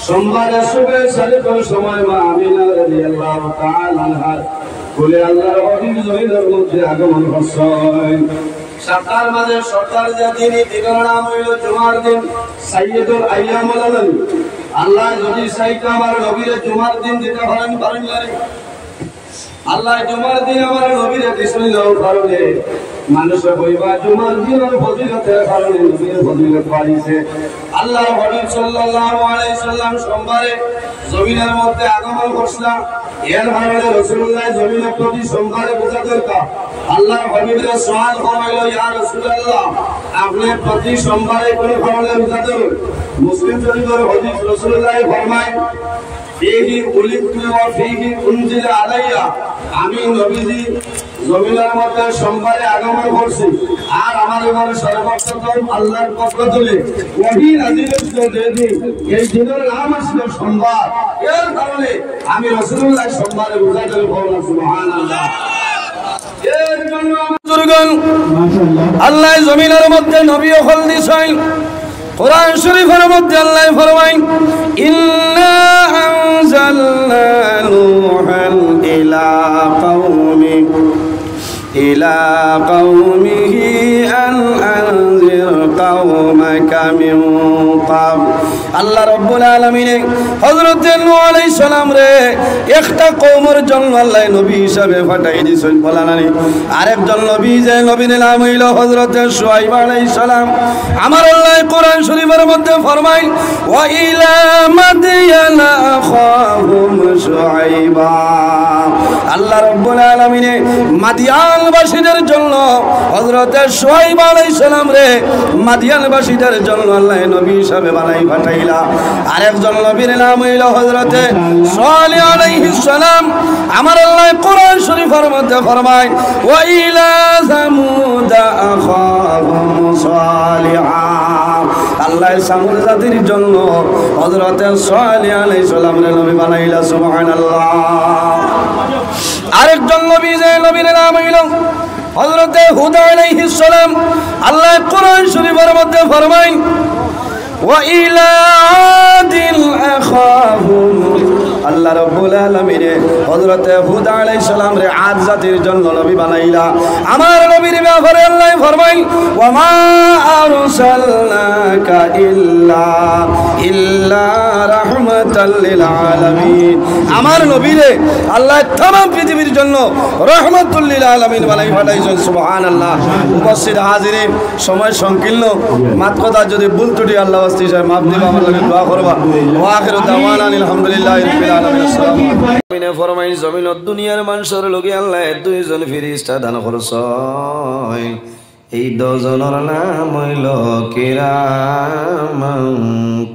সোমবারে সুবে সারিফের সময় মা আমিনা রাদিয়াল্লাহু তাআলা আনহা বলে আল্লাহর হাবিব জমিনের মধ্যে আগমন করছেন। সরকার মাঝে সরকার জাতিনি দিনের নাম হইল জুমার দিন, সাইয়্যিদুল আইয়ামুল আলাম। আল্লাহ যদি চাইতো আমার নবীর জুমার দিন দিতে পারেন না। আল্লাহ জুমার দিন আমার নবীর দিছিল কারণে মানুষে কইবা জুমার দিনের ফজিলতের কারণে নবীর ফজিলত বাড়িছে। আল্লাহর হাবিব সাল্লাল্লাহু আলাইহি সাল্লাম সোমবারে জমিনের মধ্যে আগমন করছিলেন। এর মানে রাসূলুল্লাহ জমিনের প্রতি সোমবারে পূজা দরকার। আল্লাহর হাবিবের সওয়াল করলো, ইয়া রাসূলুল্লাহ আপনি প্রতি সোমবারে কোন কারণে পূজা করেন? মুসলিম শরীফের হাদিস রাসূলুল্লাহ ফরমায় ফীহি উলিদতু ওয়া ফীহি উনজিলা আলাইয়া, আমি নবীজি জমিনের মধ্যে সোমবারে আগমন করছি আর আমার উপরে সর্বপ্রথম আল্লাহর পক্ষ থেকে ওহী নাযিল হয়েছে। এই দিনের নাম আসলে সোমবার। এর কারণে আমি রাসূলুল্লাহ সোমবারে রোজা করে বললাম সুবহানাল্লাহ। এর জন্য বুজুর্গগণ আল্লাহ জমিনের মধ্যে নবী হল দিছেন। কোরআন শরীফের মধ্যে আল্লাহ ফরমায় ইন্না আনজালনা নূহান ইলা কওমিহি আন আনজির কওমাকা মিন ক্বাবল। আল্লাহ রাব্বুল আলামিন হযরত নূহ আলাইহিস সালাম রে একটা কওমের জন্য আল্লাহ নবী হিসাবে পাঠাই দিয়েছেন বলানানি। আরেকজন নবী যে নবীর নাম হইল হযরত শুআয়ব আলাইহিস সালাম। আমার আল্লাহ কোরআন শরীফের মধ্যে ফরমায় ওয়া ইলা মাদিয়ানা আখাহুম শুআয়বা। আল্লাহ রাব্বুল আলামিন মাদিয়ানবাসীদের জন্য হযরত শুআয়ব আলাইহিস সালাম রে মাদিয়ানবাসীদের জন্য আল্লাহ নবী হিসাবে বানাই পাঠাইলা। আরেকজন নবীর নাম হইল হযরত সালেহ আলাইহিস সালাম। আমার আল্লাহ কোরআন শরীফের মধ্যে ফরমায় ওয়া ইলা সামুদ আখাহুম সালিহা। আল্লাহ সামুদ জাতির জন্য হযরত সালেহ আলাইহিস সালাম রে নবী বানাইলা সুবহানাল্লাহ। আরেকজন নবী যে নবীর নাম হইল হযরত হুদ আলাইহিস সালাম। আল্লাহ কোরআন শরীফের মধ্যে ফরমায় ওয়া ইলা আদিল আখাহুম। আল্লাহ রাব্বুল আলামিন হযরত হুদ আলাইহিস সালাম রে আদ জাতির জন্য নবী বানাইলা। আমার নবীর ব্যাপারে আল্লাহ ফরমায় ওয়া মা আরসালনাকা ইল্লা রাহমাতাল লিল আলামিন। আমার নবীরে আল্লাহ तमाम পৃথিবীর জন্য রাহমাতুল লিল আলামিন বানাই পাঠাইছেন সুবহানাল্লাহ। উপস্থিত হাজিরিন, সময় সংকীর্ণ, মাত কথা যদি ভুল ত্রুটি আল্লাহ ওয়াস্তে মাফ দিবা, আমার লাগি দোয়া করবা। ওয়া আখিরু দাওয়ানা আলহামদুলিল্লাহি রাব্বিল আলামিন। আসসালামু আলাইকুম। ফরমাই জমিনত দুনিয়ার মানুষের লগে আল্লাহ দুইজন ফেরেশতা দান করছেন। এই দুজনের নাম হইল কিরামান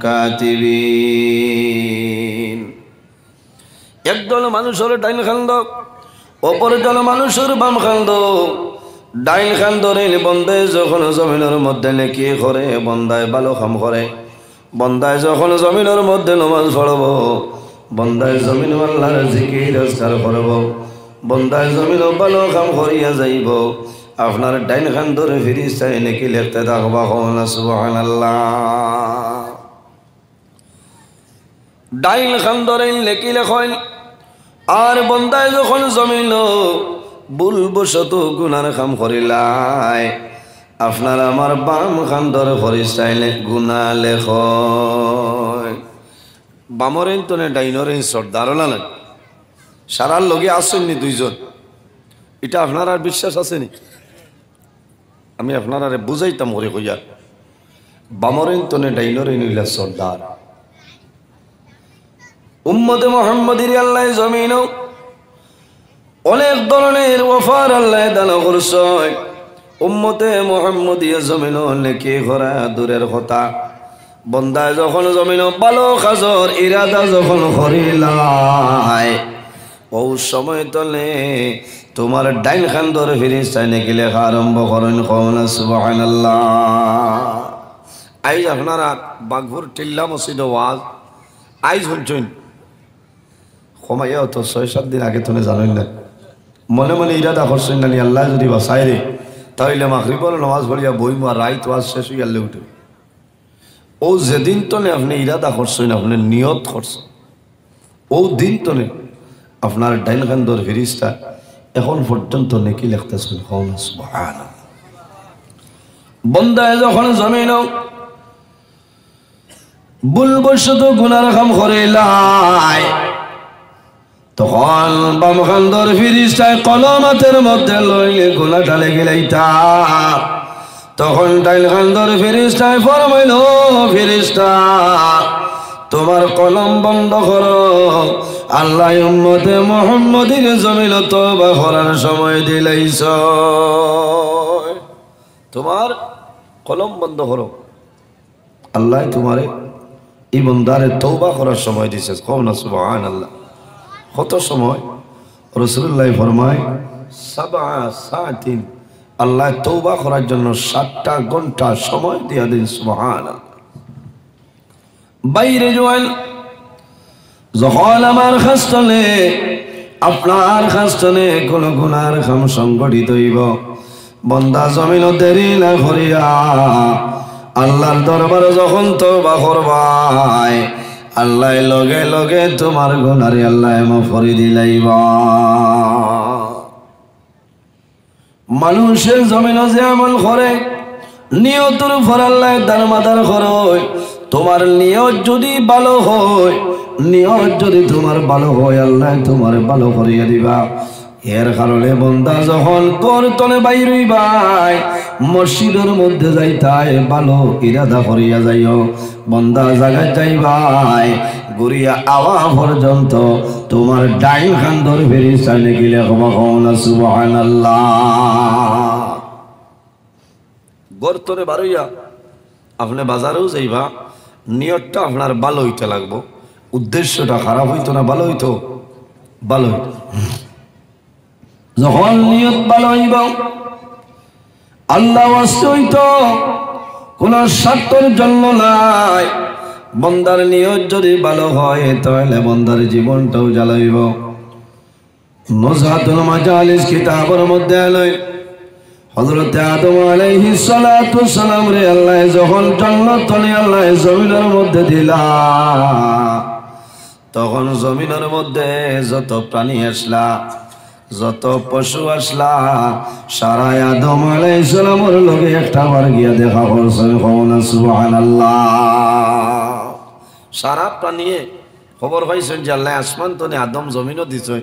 কাতিবিন। একদল মানুষের ডাইন খান্দ, অপর দল মানুষের বাম খান্দ। ডাইন খান্দরে বন্দায় যখন জমিনের মধ্যে নেকি করে, বন্দায় ভালো কাম করে, বন্দায় যখন জমিনের মধ্যে নামাজ পড়ব, বন্দায় জমিন আল্লাহর জিকির আজকার করব, বন্দায় জমিন ভালো কাম করিয়া যাইব, আপনার ডাইন খান্দরে ফেরেশতায় নেকি লিখতে থাকবা। সুবহানাল্লাহ। ডাইন খান্দরে নেকি লেখেন। আর বন্দায় যখন জমিন ভুলবশত গুনার কাম করিলাই, আপনার আমার বাম খান্দর ফেরেশতায় গুনাহ লেখ। বামরেন তনে ডাইনরে সর্দারলা নাই, সারার লগে আসেননি দুইজন। এটা আপনার আর বিশ্বাস আসেনি? আমি আপনার আরে বুঝাইতাম করে কইয়া, বামরেন তনে ডাইনরে নিলা সর্দার। উম্মতে মুহাম্মদির আল্লাহ জমিন অনেক ধরনের ওয়াফার আল্লাহ দান করছে। উম্মতে মুহাম্মদিয়া জমিন নেকি করা দূরের কথা, বন্দায় যখন জমিন ভালো কাজর ইরাদা যখন করিলাই, ও সময় তলে তোমার ডাইন খান্দর ফেরেশতায় নেকি লেখা আরম্ভ করেন। সুবহানাল্লাহ। আইজ আপনারা বাঘপুর টিল্লা মসজিদ ওয়াজ আইজ শুনছেন, কমাইয়া তো ৬-৭ দিন আগে তুমি জানেন না, মনে মনে ইরাদা করছেন না আল্লাহ যদি বাসায় রে তাহলে মাগরিবের নামাজ পড়িয়া বইমা রাইত ওয়াজ শেষ হইয়া উঠে ও যেদিন তনে আপনি ইরাদা করছেন, আপনি নিয়ত করছেন, ও দিন তনে আপনার ডাইল খান্দর ফেরিস্তা এখন পর্যন্ত নেকি লিখতেছেন। সুবহানাল্লাহ। বন্দায় যখন জমিন ভুলবশত গুনার কাম করিলাই, তখন বাম খান্দর ফিরিস্তায় কলমাতের মধ্যে লইলে গুনাটা লেগে লাইতা। তখন ডাইল খান্দর ফিরিস্তায় ফরমাইল, ফিরিস্তা তোমার কলম বন্ধ করো, আল্লাহ উম্মতে মুহাম্মদের জমিন তওবা করার সময় দিলাইছ, তোমার কলম বন্ধ করো, আল্লাহ তোমারে এই বন্দারে তওবা করার সময় দিয়েছে। কওনা সুবহানাল্লাহ। কত সময়? রাসূলুল্লাহ ফরমায় 7 সাআতিন, আল্লাহ তওবা করার জন্য 7টা ঘন্টা সময় দিয়া দেন। সুবহানাল্লাহ। বাইরে জোয়াল যখন আমার খাস্তনে আপনার খাস্তনে কোন গুনার কাম সংগঠিত হইব, বন্দা জমিন দেরি না করিয়া আল্লাহর দরবারে যখন তওবা করবাই, আল্লাহ লগে লগে তোমার গুনারে আল্লাহ মাফ করে দিলাইবা। মানুষের জমিনে যে আমল করে নিয়তের উপর আল্লাহ দারমাদার করে। তোমার নিয়ত যদি ভালো হয়, নিয়ত যদি তোমার ভালো হয়, আল্লাহ তোমার ভালো করিয়া দিবা। এর কারণে বন্দা যখন করতনে বাইর হইবাই, মসজিদের মধ্যে যাইতাই ভালো ইরাদা করিয়া যাইও। বন্দা জায়গায় যাইবাই ঘুরিয়া আওয়া পর্যন্ত তোমার ডাইন খান্দর ফেরিস্তা গেলে কওনা সুবহানাল্লাহ। গর্তরে বারইয়া আপনি বাজারেও যাইবা, নিয়তটা আপনার ভালো হইতে লাগবো, উদ্দেশ্যটা খারাপ হইতো না, ভালো হইতো, ভালো হইতো। যখন নিয়ত ভালো হইব, আল্লাহ ওয়াস্তে হইতো, কোন স্বার্থের জন্য নাই। বন্দার নিয়ত যদি ভালো হয় তাহলে বন্দার জীবনটাও জ্বালাইব। নুজহাতুল মাজালিস কিতাবের মধ্যে আলাই হযরত আদম আলাইহিস সালাতু সালাম রে আল্লাহ যখন জান্নাত আল্লাহ জমিনের মধ্যে দিলা, তখন জমিনের মধ্যে যত প্রাণী আসলা, যত পশু আসলা, সারা আদম আলাইহিস সালামের লগে একটা বার গিয়া দেখা করছেন। কওনা সুবহানাল্লাহ। সারা প্রাণীয়ে খবর পাইছেন যে আল্লাহ আসমান তনে আদম জমিনও দিছে,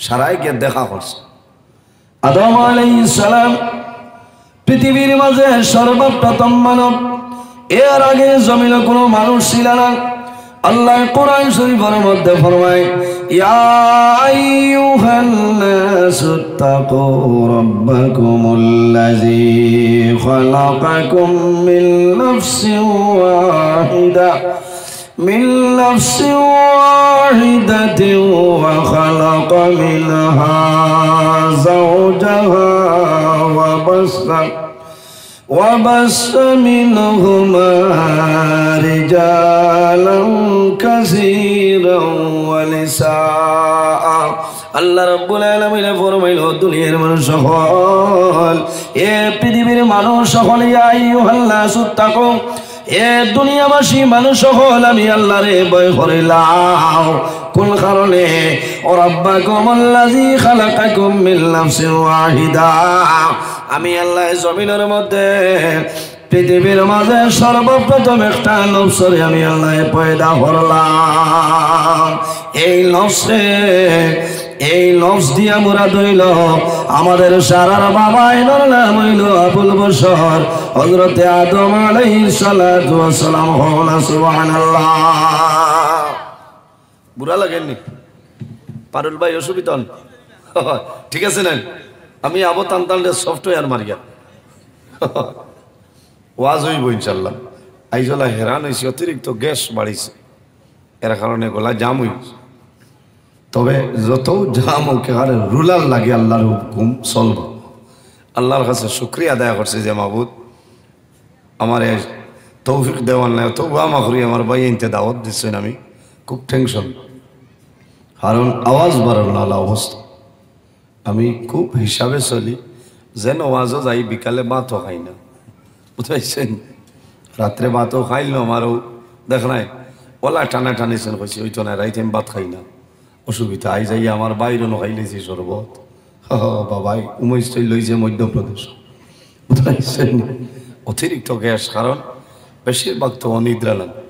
সারাই গিয়ে দেখা করছে। আদম আলাইহিস সালাম পৃথিবীর মাঝে সর্বপ্রথম মানব, এর আগে জমিনে কোনো মানুষ ছিল না। আল্লাহ কোরআন শরীফের মধ্যে ফরমায়, ইয়া আইয়ুহান নাসু তাকু রাব্বাকুমুল্লাযী খালাকাকুম মিন নাফসিন ওয়াহিদা ওয়া খালাকা মিনহা যাওজাহা وبث منهما رجالا كثيرا ونساء। আল্লাহ রাব্বুল আলামিন ফরমাইল, দুনিয়ার মানুষ সকল, এ পৃথিবীর মানুষ সকল, ইয়া আইয়ুহান নাসু তাকু, এ দুনিয়াবাসী মানুষ সকল, আমি আল্লাহরে ভয় করিলাম। কোন কারণে? রাব্বাকুমুল্লাযী খালাকাকুম মিন নাফসিন ওয়াহিদা, আমি আল্লাহ জমিনের মধ্যে পৃথিবীর মাঝে সর্বপ্রথম একটা নফসরে আমি আল্লাহ পয়দা করলাম। এই নফস দিয়া মুরাদ হইল আমাদের সারার বাবা, এনার নাম হইল আবুল বশর হযরত আদম আলাইহিস সালাতু ওয়াস সালাম। কওনা সুবহানাল্লাহ। বুড়া লাগেননি? পারুল ভাই অসুবিধা ঠিক আছে না? আমি আবো টান সফটওয়্যার মারিয়া ওয়াজ হইব ইনশাল্লাহ। আইজলা হেরান হয়েছে, অতিরিক্ত গ্যাস বাড়িছে, এর কারণে গলা জাম হইছে। তবে যত জাম হোক আরে রুলার লাগে আল্লাহর হুকুম চলব। আল্লাহর কাছে শুকরিয়া আদায় করছে যে মাহবুদ আমার তৌফিক দেওয়ার নাই, তবু আমাকে আমার ভাই ইনতে দাওয়াত দিচ্ছেন। আমি খুব টেনশন, কারণ আওয়াজ বাড়ার অবস্থা। আমি খুব হিসাবে চলি, যেন ওয়াজও যাই বিকালে ভাতও খাই না, বুঝতে পারছেন? রাত্রে ভাতও খাইল আমারও দেখ নাই ওলা টানা টানিছেন কইছি ওই তো না রাইতে আমি ভাত খাই না অসুবিধা আই যাই আমার বাইরে ন খাইলেছি শরবত বাবাই উমেশ লইছে মধ্যপ্রদেশ বুঝাইছেন অতিরিক্ত গ্যাস কারণ বেশিরভাগ তো অনিদ্রা লাগে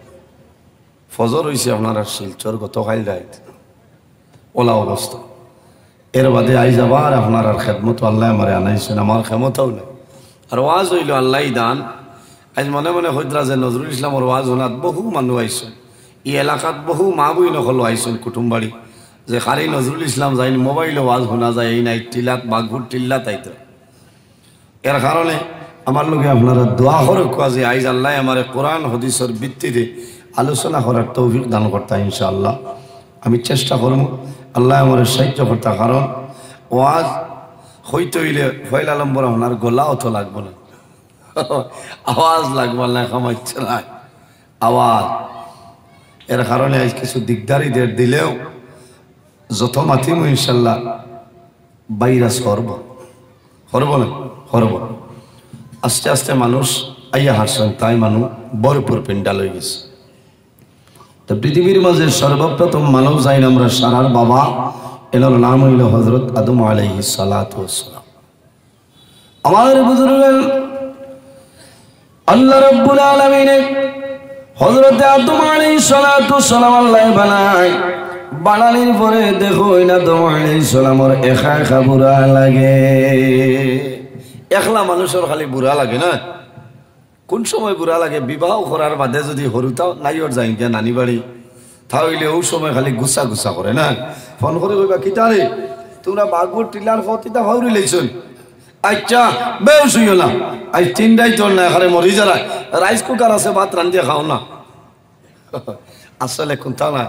ফজর হয়েছে আপনার আর শিলচর গত খাইল রাইত ওলা অবস্থা এর বাদে আই যাবার আপনার আর খেদমত আল্লাহ আমারে আনাইছেন আমার ক্ষমতাও নেই আর ওয়াজ হইল আল্লাহ দান আজ মনে মনে হইতরা যে নজরুল ইসলামর ওয়াজ হোনাত বহু মানুষ আইসেন ই এলাকাত বহু মা বই নকল আইসেন কুটুমবাড়ি যে খালি নজরুল ইসলাম যাইনি মোবাইলে ওয়াজ শোনা যায় এই নাই টিলাত বাঘুর টিল্লাত আইত এর কারণে আমার লোকে আপনারা দোয়া করে কোয়া যে আইজ আল্লাহ আমার কোরআন হদিসের ভিত্তিতে আলোচনা করার তৌফিক দান করতা ইনশাআল্লাহ আমি চেষ্টা করব আল্লাহ আমার সাহায্য করতা কারণ ওয়াজ হইতে হইলে ফয়লা নম্বর আপনার গলাও তো লাগবে না আওয়াজ লাগবে না খামাইছে না আওয়াজ এর কারণে আজ কিছু দিকদারিদের দিলেও যত মাতিম ইনশাল্লাহ ভাইরাস করব না করব আস্তে আস্তে মানুষ আইয়া হাসছেন তাই মানুষ ভরপুর পেন্ডাল হয়ে গেছে তো পৃথিবীর মাঝে সর্বপ্রথম মানব যাই আমরা সারার বাবা এনার নাম হইল হযরত আদম আলাইহিস সালাতু ওয়াস সালাম আমার বুজুর্গ আল্লাহ রাব্বুল আলামিন হযরত আদম আলাইহিস সালাতু ওয়াস সালাম আল্লাহ বানালির পরে দেখো আদম আলাইহিস সালামের একা একা বুড়া লাগে একলা মানুষের খালি বুড়া লাগে না কোন সময় বুড়া লাগে বিবাহ করার বাদে যদি হরুতাও নাইর যাই গিয়া নানি বাড়ি তাহলে ওই সময় খালি গুছা গুছা করে না ফোন করে কইবা কিতারে তোমরা বাগুর টিলার ফতিতা ভাউরি লইছন আচ্ছা বেউস হইও না আজ তিনটাই তোর না এখানে মরি যারা রাইস কুকার আছে ভাত রান্ধিয়ে খাও না আসলে কোনটা না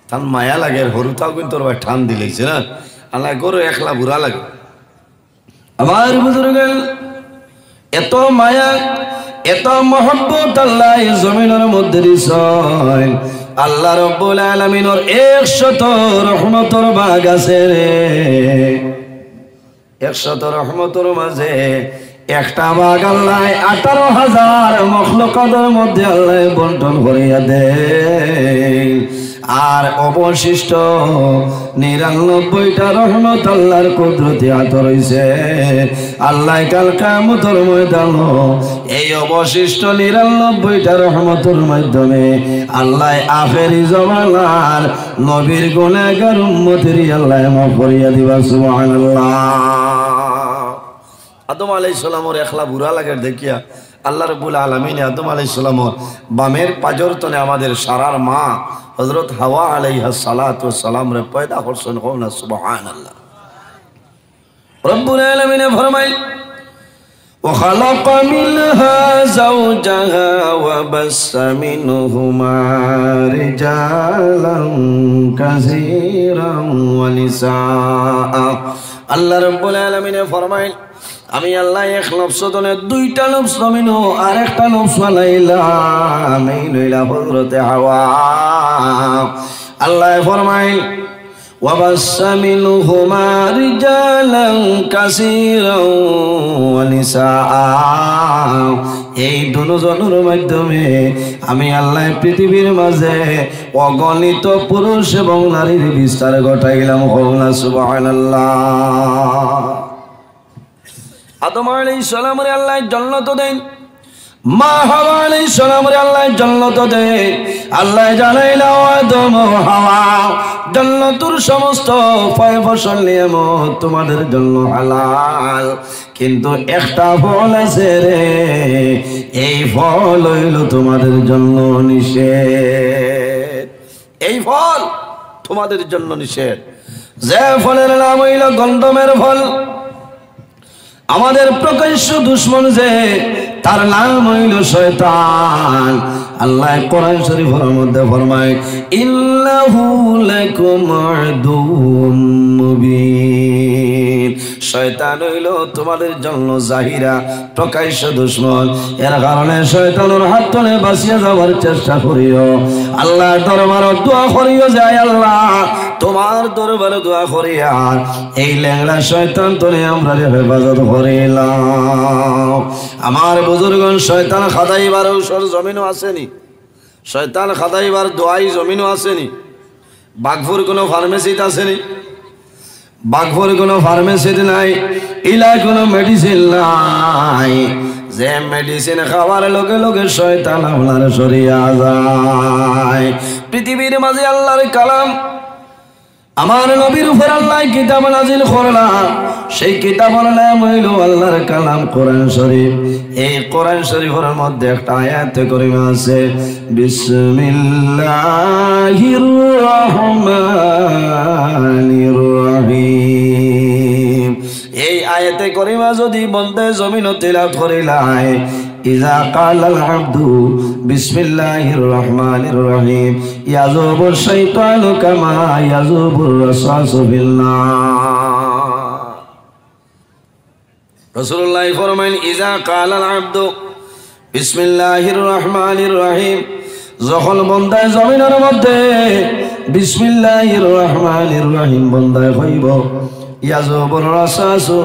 তার মায়া লাগে হরুতাও কিন্তু তোর ভাই ঠান দিলেছে না আল্লাহ গরু একলা বুড়া লাগে আমার বুজুর্গ এত মায়া এত মহব্বত আল্লাহ জমিনের মধ্যে দিছেন আল্লাহ রাব্বুল আলামিনের 100 রহমতের বাগ আছে রে 100 রহমতের মাঝে একটা বাগ আল্লাহ 18,000 মখলুকাতের মধ্যে আল্লাহ বন্টন করিয়া দেয় আর অবশিষ্ট 99টা রহমত আল্লাহর কুদরতি হাতে রইছে আল্লাহ কাল কিয়ামতের ময়দানে এই অবশিষ্ট 99টা রহমতের মাধ্যমে আল্লাহ আখেরি জামানার নবীর গুনাহগার উম্মতের আল্লাহ মাফ করিয়া দিবা সুবহানাল্লাহ আদম আলাইহিস সালামের একলা বুড়া লাগে দেখিয়া আল্লাহ রাব্বুল আলামিন আদম আলাইহিস সালামের বামের পাজর তনে আমাদের সারার মা হযরত হাওয়া আলাইহা সালাতু ওয়াস সালাম রে পয়দা করছেন কওনা সুবহানাল্লাহ রব্বুল আলামিন ফরমায় ওয়া খালাকা মিনহা যাওজাহা ওয়া বাসসা মিনহুমা রিজালান কাসীরান ওয়া নিসা আল্লাহ রাব্বুল আলামিন ফরমায় আমি আল্লাহ এক লফজ দনে দুইটা লফজ নামিনো আর একটা লফজ বানাইলাম এই লইলা হযরতে হাওয়া আল্লাহ ফরমায় ওয়া বাসসা মিনহুমা রিজালান কাসীরান ওয়া নিসা এই দুজনের মাধ্যমে আমি আল্লাহ পৃথিবীর মাঝে অগণিত পুরুষ এবং নারীর বিস্তার ঘটাইলাম কওনা সুবহানাল্লাহ আদম আলাইহিস সালামের আল্লাহ জান্নাত দেন মা হাওয়া আলাইহিস সালামের আল্লাহ জান্নাত দেন আল্লাহ জানাইলা আদম হাওয়া জান্নাতুর সমস্ত ফল ফসল নিয়ামত তোমাদের জন্য হালাল কিন্তু একটা ফল আছে রে এই ফল হইল তোমাদের জন্য নিষেধ এই ফল তোমাদের জন্য নিষেধ যে ফলের নাম হইল গন্ধমের ফল আমাদের প্রকাশ্য দুশমন যে তার নাম হইল শয়তান আল্লাহ কোরআন শরীফের মধ্যে ফরমায় ইন্নাহু লাকুম আদুউম মুবিন শয়তান হইল তোমাদের জন্য জাহিরা প্রকাশ্য দুশমন এর কারণে শয়তানের হাত থেকে বাঁচিয়ে যাওয়ার চেষ্টা করিও আল্লাহর দরবারে দোয়া করিও যায় আল্লাহ তোমার দরবারে দোয়া করি আর এই ল্যাংড়া শয়তান তোরে আমরা হেফাজত করিলাম। আমার বুজুর্গন শয়তান খাদাইবার ঔষধ জমিনও আসেনি, শয়তান খাদাইবার দোয়াই জমিনও আসেনি। বাঘপুর কোনো ফার্মেসিতে আসেনি, বাঘপুর কোনো ফার্মেসিতে নাই, ইলা কোনো মেডিসিন নাই যে মেডিসিন খাওয়ার লগে লগে শয়তান আপনার সরিয়া যায়। পৃথিবীর মাঝে আল্লাহর কালাম, আমার নবীর উপর আল্লাহ কিতাব নাজিল করলাম, সেই কিতাবের নাম হইল আল্লাহর কালাম কোরআন শরীফ। এই কোরআন শরীফের মধ্যে একটা আয়াত কারিমা আছে, বিসমিল্লাহির রহমানির রহিম। এই আয়াতে কারিমা যদি বন্দে জমিন তিলাওয়াত করিলায়, ইজা কালাল আব্দু বিসমিল্লাহির রহমানির রহিম ইয়াজুবুশ শাইতানু কামা ইয়াজুবুর রাসাসু বিল্লাহ। রাসূলুল্লাহ ফরমায়েন, ইজা কালাল আব্দু বিসমিল্লাহির রহমানির রহিম, যখন বন্দা জমিনের মধ্যে বিসমিল্লাহির রহমানির রহিম বন্দায় হইব, ইয়াজুবুর রাসাসু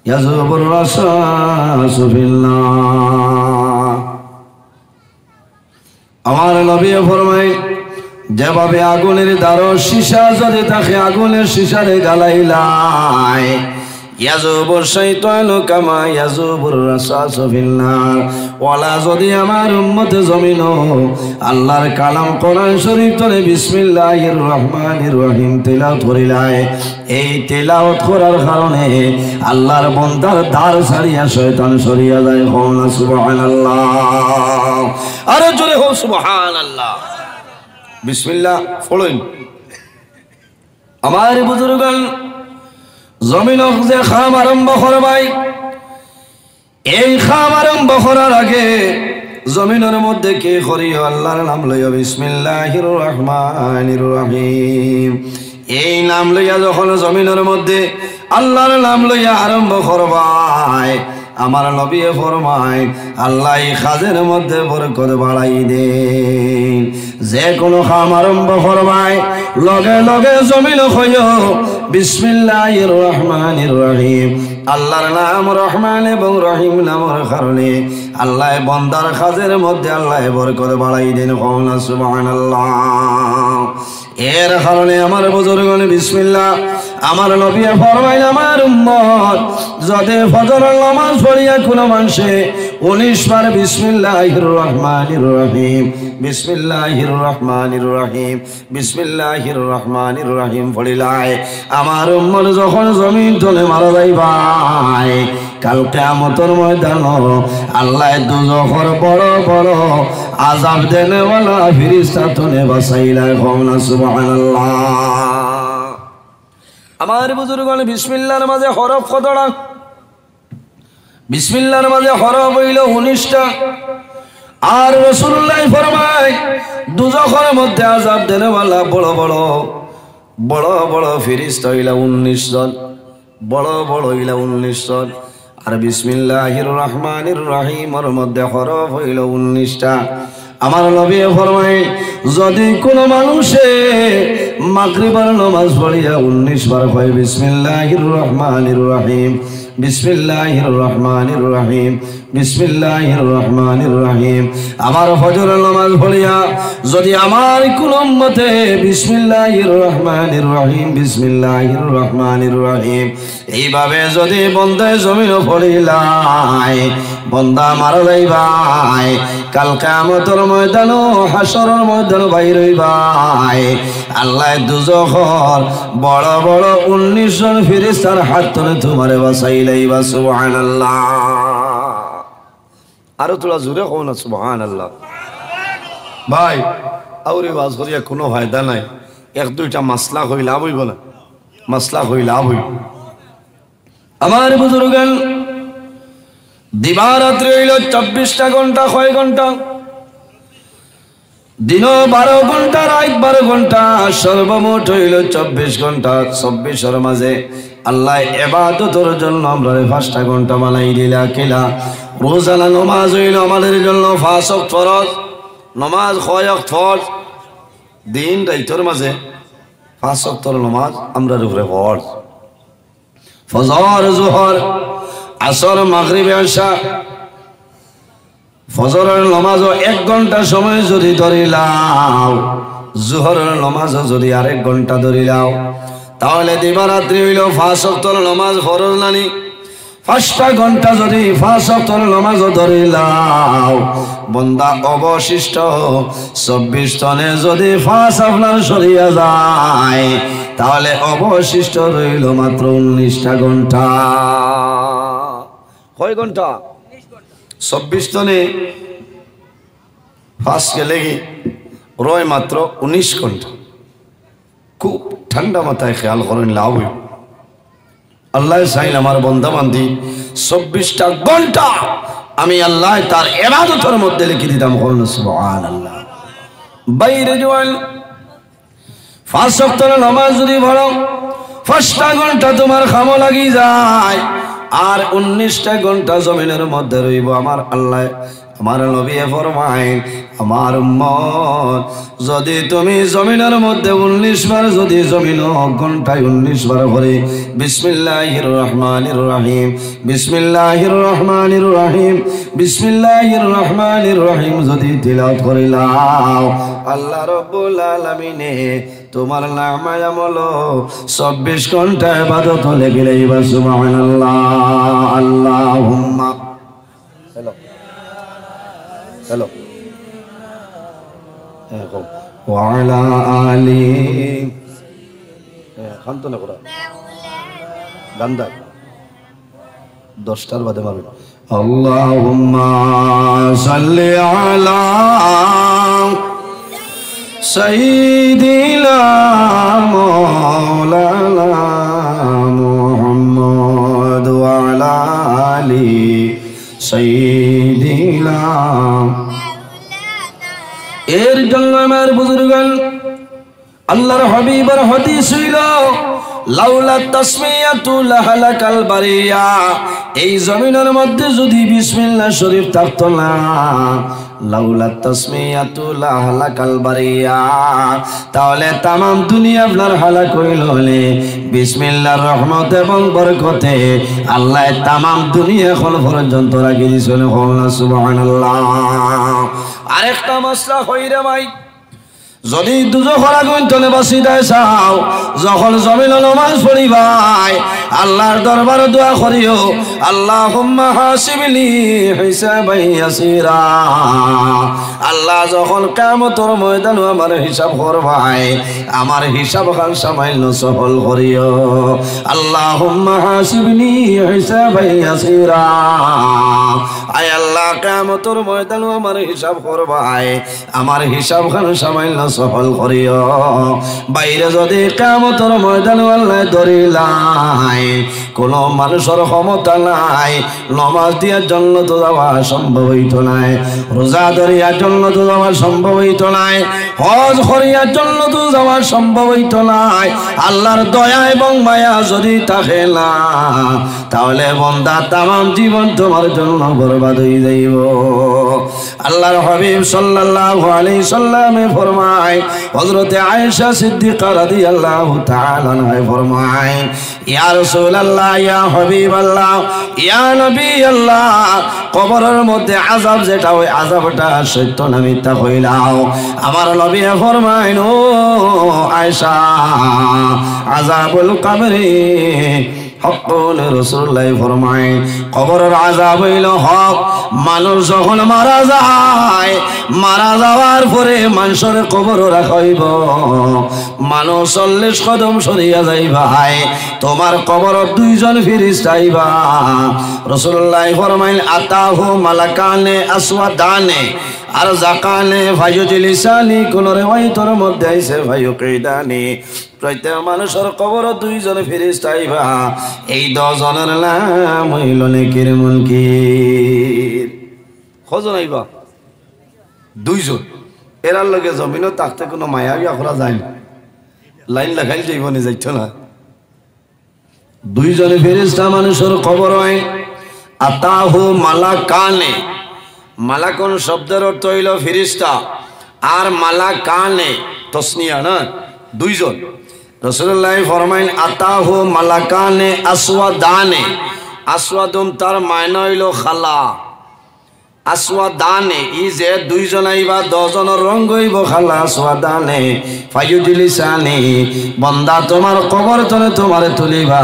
ইয়াজুবুর রাসাসু বিল্লাহ। আমার নবী ফরমায়, যেভাবে আগুনের দ্বারো সীসা যদি থাকে আগুনের সীসারে গালাইলায়, ইয়াজুবুর শাইতানু কামা ইয়াজুবুর রাসাসু বিল্লাহ। ওয়ালা যদি আমার উম্মতে জমিন আল্লাহর কালাম কোরআন শরীফ তরে বিসমিল্লাহির রহমানির রহিম তেলাওয়াত করিলায়, এই তেলাওয়াত করার কারণে আল্লাহর বান্দার দ্বার ছাড়িয়া শয়তান সরিয়া যায়। হোক না সুবহানাল্লাহ, আরো জোরে হোক সুবহানাল্লাহ। বিসমিল্লাহ পড়ুন। আমার বুজুর্গান জমিন যে খাম আরম্ভ করবাই, এই খাম আরম্ভ করার আগে জমিনের মধ্যে কে করিও আল্লাহর নাম লইয়া বিসমিল্লাহির রহমানির রহিম। এই নাম লইয়া যখন জমিনের মধ্যে আল্লাহর নাম লইয়া আরম্ভ করবাই, আমার নবী ফরমায় আল্লাহ এই কাজের মধ্যে বরকত বাড়াই দেন। যে কোনো কাম আরম্ভ করবাই লগে লগে জমিন হইও বিসমিল্লাহির রহমানির রহিম। আল্লাহর নাম রহমান এবং রহিম নামের কারণে আল্লাহ বান্দার কাজের মধ্যে আল্লাহ বরকত বাড়াই দেন। কওনা সুবহানাল্লাহ। এর কারণে আমার বুজুর্গণ বিসমিল্লাহ, আমার নবী ফরমাইল আমার উম্মত যদি ফজরের নামাজ পড়িয়া কোনো মানুষে 19 বার বিসমিল্লাহির রহমানির রহিম বিসমিল্লাহির রহমানির রহিম বিসমিল্লাহির রহমানির রহিম পড়িলায়, আমার উম্মত যখন জমিন তলে মারা যাইবাই, কাল কিয়ামতের ময়দান আল্লাহ দুজখর বড় বড় আযাব দেনে ওয়ালা ফেরেশতা তনে বাঁচাইলা। কওনা সুবহানাল্লাহ। আমার বুজুর্গণ বিসমিল্লাহর মাঝে হরফ কতটা? বিসমিল্লাহর মাঝে হরফ হইল 19টা। আর রাসূলুল্লাহ ফরমায় দুজখের মধ্যে আযাব দেনে ওয়ালা বড় বড় বড় বড় ফেরেশতা হইলা 19 জন, বড় বড় হইলা 19 জন। আর বিসমিল্লাহির রহমানির রহিমের মধ্যে হরফ হইল 19টা। আমার নবী ফরমায় যদি কোনো মানুষে মাগরিবের নামাজ পড়িয়া 19 বার হয় বিসমিল্লাহির রহমানির রহিম বিসমিল্লাহির রহমানির রহিম বিসমিল্লাহির রহমানির রহিম, আমার ফজরের নামাজ পড়িয়া যদি আমার কোন উম্মতে বিসমিল্লাহির রহমানির রহিম বিসমিল্লাহির রহমানির রহিম এইভাবে যদি বন্দে জমিন পড়িলাই, বন্দা মারা যাইবাই, কাল কিয়ামতের ময়দান হাসরের ময়দান বাইর হইবাই, আল্লাহ দুজখর বড় বড় 19 জন ফেরেশতার হাত ধরে তোমারে বাঁচাইলাইবা। সুবহানাল্লাহ। আরো তোরা জোরে কও না সুবহানাল্লাহ। ভাই আউরে ওয়াজ করিয়া কোনো ফায়দা নাই, এক দুইটা মাসলা হই লাভ হইব না, মাসলা হই লাভ হইব। আমার বুজুর্গান দিবারাত্রি হইল 24টা ঘন্টা, কয় ঘন্টা? দিন 12 ঘন্টা, রাত 12 ঘন্টা, সর্বমোট হইল 24 ঘন্টা। 24-এর মাঝে আল্লাহ ইবাদতের জন্য আমরা 5টা ঘন্টা বানাই দিলা। কেলা রোজানা নামাজ হইল আমাদের জন্য 5 ওয়াক্ত ফরজ। নামাজ কয় ওয়াক্ত ফরজ? দিন রাইতের মাঝে 5 ওয়াক্তের নামাজ আমরা উপরে ফরজ ফজর জোহর আসর মাগরিব এশা ফজরের নামাজও 1 ঘন্টা সময় যদি ধরিলাও জোহরের নামাজও যদি 1 ঘন্টা ধরিলাও তাহলে দিবারাত্রি হইল 5 ওয়াক্তের নামাজ ফরজ নানি 5টা ঘন্টা যদি 5 ওয়াক্তের নামাজও ধরিলাও বন্দা অবশিষ্ট 24 টনে যদি 5 আপনার সরিয়া যায় তাহলে অবশিষ্ট রইল মাত্র 19টা ঘন্টা কয় ঘন্টা 24 টনে 5 কে লেগে রয় মাত্র 19 ঘন্টা খুব ঠান্ডা মাথায় খেয়াল করেন লাভ হইব আল্লাহ চাইল আমার বন্দা বান্দি 24টা ঘন্টা আমি আল্লাহ তার ইবাদতের মধ্যে লিখে দিতাম সুবহানাল্লাহ বাইরে জোয়ান 5 ওয়াক্তের নামাজ যদি পড়ো 5টা ঘন্টা তোমার খামো লাগি যায় আর 19টা ঘন্টা জমিনের মধ্যে রইব আমার আল্লাহ আমার নবী ফরমায় আমার উম্মত যদি তুমি জমিনের মধ্যে 19 বার যদি জমিন ঘন্টায় 19 বার করে বিসমিল্লাহির রহমানির রহিম বিসমিল্লাহির রহমানির রহিম বিসমিল্লাহির রহমানির রহিম যদি তিলাওয়াত করিলাও আল্লাহ রাব্বুল আলামিনে তোমার নামায় আমল 24 ঘন্টা ইবাদত লেগে লইবা সুবহানাল্লাহ আল্লাহুম্মা হ্যালো ওয়ালা আলি খান্ত না করা গান্দা 10টার বাদে মারবে আল্লাহুম্মা সাল্লি আলা সাইয়্যিদিনা মাওলানা মুহাম্মদ ওয়া আলা আলি সাইয়্যিদিনা এর জন্য আমার বুজুর্গান আল্লাহর হাবিবের হাদিস হইল লাউলা তাসমিয়াতু লাহালাকাল বারিয়া এই জমিনের মধ্যে যদি বিসমিল্লাহ শরীফ থাকতো না লাউলা তাসমিয়াতু লাহালাকাল বারিয়া তাহলে तमाम দুনিয়া আপনার হালাক হইল হলে বিসমিল্লাহর রহমত এবং বরকতে আল্লাহ तमाम দুনিয়া এখন পর্যন্ত রাখি দিয়েছেন সুবহানাল্লাহ আরেকটা মাসলা হইরে ভাই যদি দুজখের আগুন তলে বসিতে চাও যখন জমিন নামাজ পড়িবাই আল্লাহর দরবারে দোয়া করিও আল্লাহুম্মা হাসিবনি হিসাবান ইয়াসিরা আল্লাহ যখন কিয়ামতের ময়দানে আমার হিসাব করবাই আমার হিসাব খান সামান্য সফল করিও আল্লাহুম্মা হাসিবনি হিসাবান ইয়াসিরা আয় আল্লাহ কিয়ামতের ময়দানে আমার হিসাব করবাই আমার হিসাব খান সামান্য সফল করিও বাইরে যদি কিয়ামতের ময়দানে আল্লাহ ধরিলাই কোন মানুষের ক্ষমতা নাই নামাজ দিয়ার জন্য তো যাওয়া সম্ভব হইত নাই রোজা ধরিয়ার জন্য তো যাওয়া সম্ভব হইত নাই হজ করিয়ার জন্য তো যাওয়া সম্ভব হইত নাই আল্লাহর দয়া এবং মায়া যদি থাকে না তাহলে বান্দা तमाम জীবন তোমার জন্য বরবাদ হয়ে যাইব আল্লাহর হাবিব সাল্লাল্লাহু আলাইহি সাল্লামে ফরমায় হযরত আয়েশা সিদ্দিকা রাদিয়াল্লাহু তাআলা আনহা ফরমায় ইয়া রাসূলুল্লাহ ইয়া হাবিবাল্লাহ ইয়া নবী আল্লাহ কবরের মধ্যে আযাব যেটা ওই আযাবটা সত্য না মিথ্যা কইলাও আমার নবী ফরমায় ও আয়েশা আযাবুল কবরে হকুন রাসূলুল্লাহ ফরমায় কবরের আযাব হইল হক মানুষ যখন মারা যায় মারা যাওয়ার পরে মানুষের কবর রাখা হইব মানুষ 40 কদম সরিয়া যাইবা তোমার কবর দুইজন ফেরেশতা আইবা রাসূলুল্লাহ ফরমাইল আতাহু মালাকানে আসওয়াদানে আর জাকানে ভাইজলিসানি কোন রিওয়ায়াতের মধ্যে আইছে ভাইয়ুকিদানি প্রত্যেক মানুষের কবর দুইজন ফেরেশতা আইবা এই 10 জনের নাম হইল নেকির মুনকির কজন আইবা দুইজন এরার লগে জমিনও তাকতে কোনো মায়া গিয়া করা যায় না লাইন লাগাইল যাইবনি যাইতো না দুইজন ফেরেশতা মানুষের কবর হয় আতাহু মালাকানে মালাকুন শব্দের অর্থ হইল ফেরেশতা আর মালাকানে তসনিয়া না দুইজন রাসূলুল্লাহ ফরমাইন আতাহু মালাকানে আসওয়াদানে, আসওয়াদুম তার মায়না হইল খালা, আসওয়াদানে ই যে দুইজন আইবা 10 জনের রঙ হইব খালা আসওয়াদানে ফায়ুজলিসানি, বান্দা তোমার কবর তলে তোমারে তুলিবা,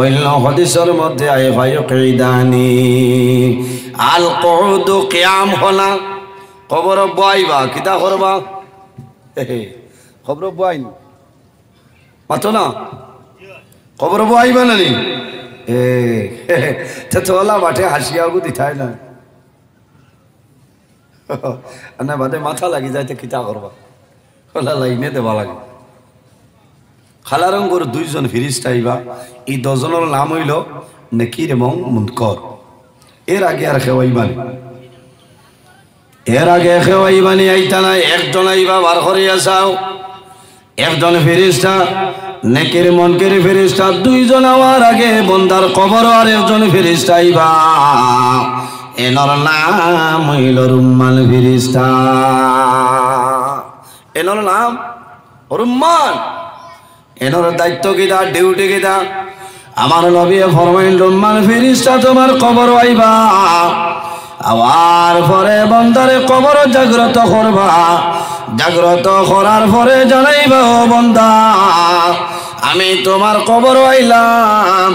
অন্য হাদিসের মধ্যে আয় ফায়ুকিদানি, আল কুউদু কিয়াম হলা, কবর বইবা কিতা করবা, কবর বইন মাতো না, কবর বইবা না নি তোলা বাটে হাসিয়াগু দিথাই না না বাদে মাথা লাগি যাইতে কিতা করবা, খোলা লাইনে দেবা লাগে। খালারং করে 2 জন ফিরিস্তা আইবা, এই 10 জনের নাম হইল নেকির এবং মুনকর। এর আগে আর খেওয়াইবানি, এর আগে খেওয়াইবানি আইতা না, একজন আইবা বার করিয়া যাও, একজন ফেরেশতা নেকির মুনকের ফেরেশতা, 2 জন আওয়ার আগে বন্দার কবর আর একজন ফেরেশতা আইবা, এনর নাম হইল রুম্মান ফেরেশতা, এনর নাম রুম্মান, এনর দায়িত্ব কিতা, ডিউটি কিতা, আমার নবী ফরমাইল রুম্মান ফেরেশতা তোমার কবর আইবা, আবার পরে বন্দারে কবর জাগ্রত করবা, জাগ্রত করার পরে জানাইবা ও বন্দা আমি তোমার কবর আইলাম,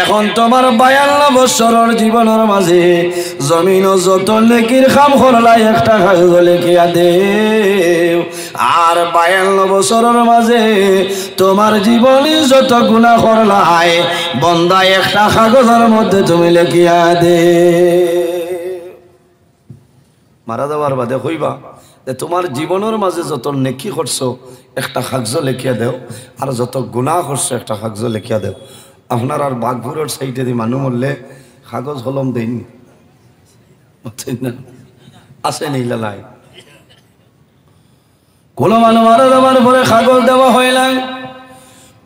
এখন তোমার 52 বছরের জীবনের মাঝে জমিন যত নেকির কাম করলাই একটা কাগজ লিখিয়া দেও, আর 52 বছরের মাঝে তোমার জীবনে যত গুনাহ করলাই বন্দা একটা কাগজের মধ্যে তুমি লিখিয়া দে। মারা যাওয়ার বাদে কইবা যে তোমার জীবনের মাঝে যত নেকি করছো একটা কাগজ লিখিয়া দেও, আর যত গুনাহ করছো একটা কাগজ লিখিয়া দেও। আপনার আর বাঘপুরের সাইডে দিয়ে মানুষ মরলে কাগজ কলম দেয়নি আছে নিলাই, কোনো মানুষ মারা যাবার পরে কাগজ দেওয়া হয় না।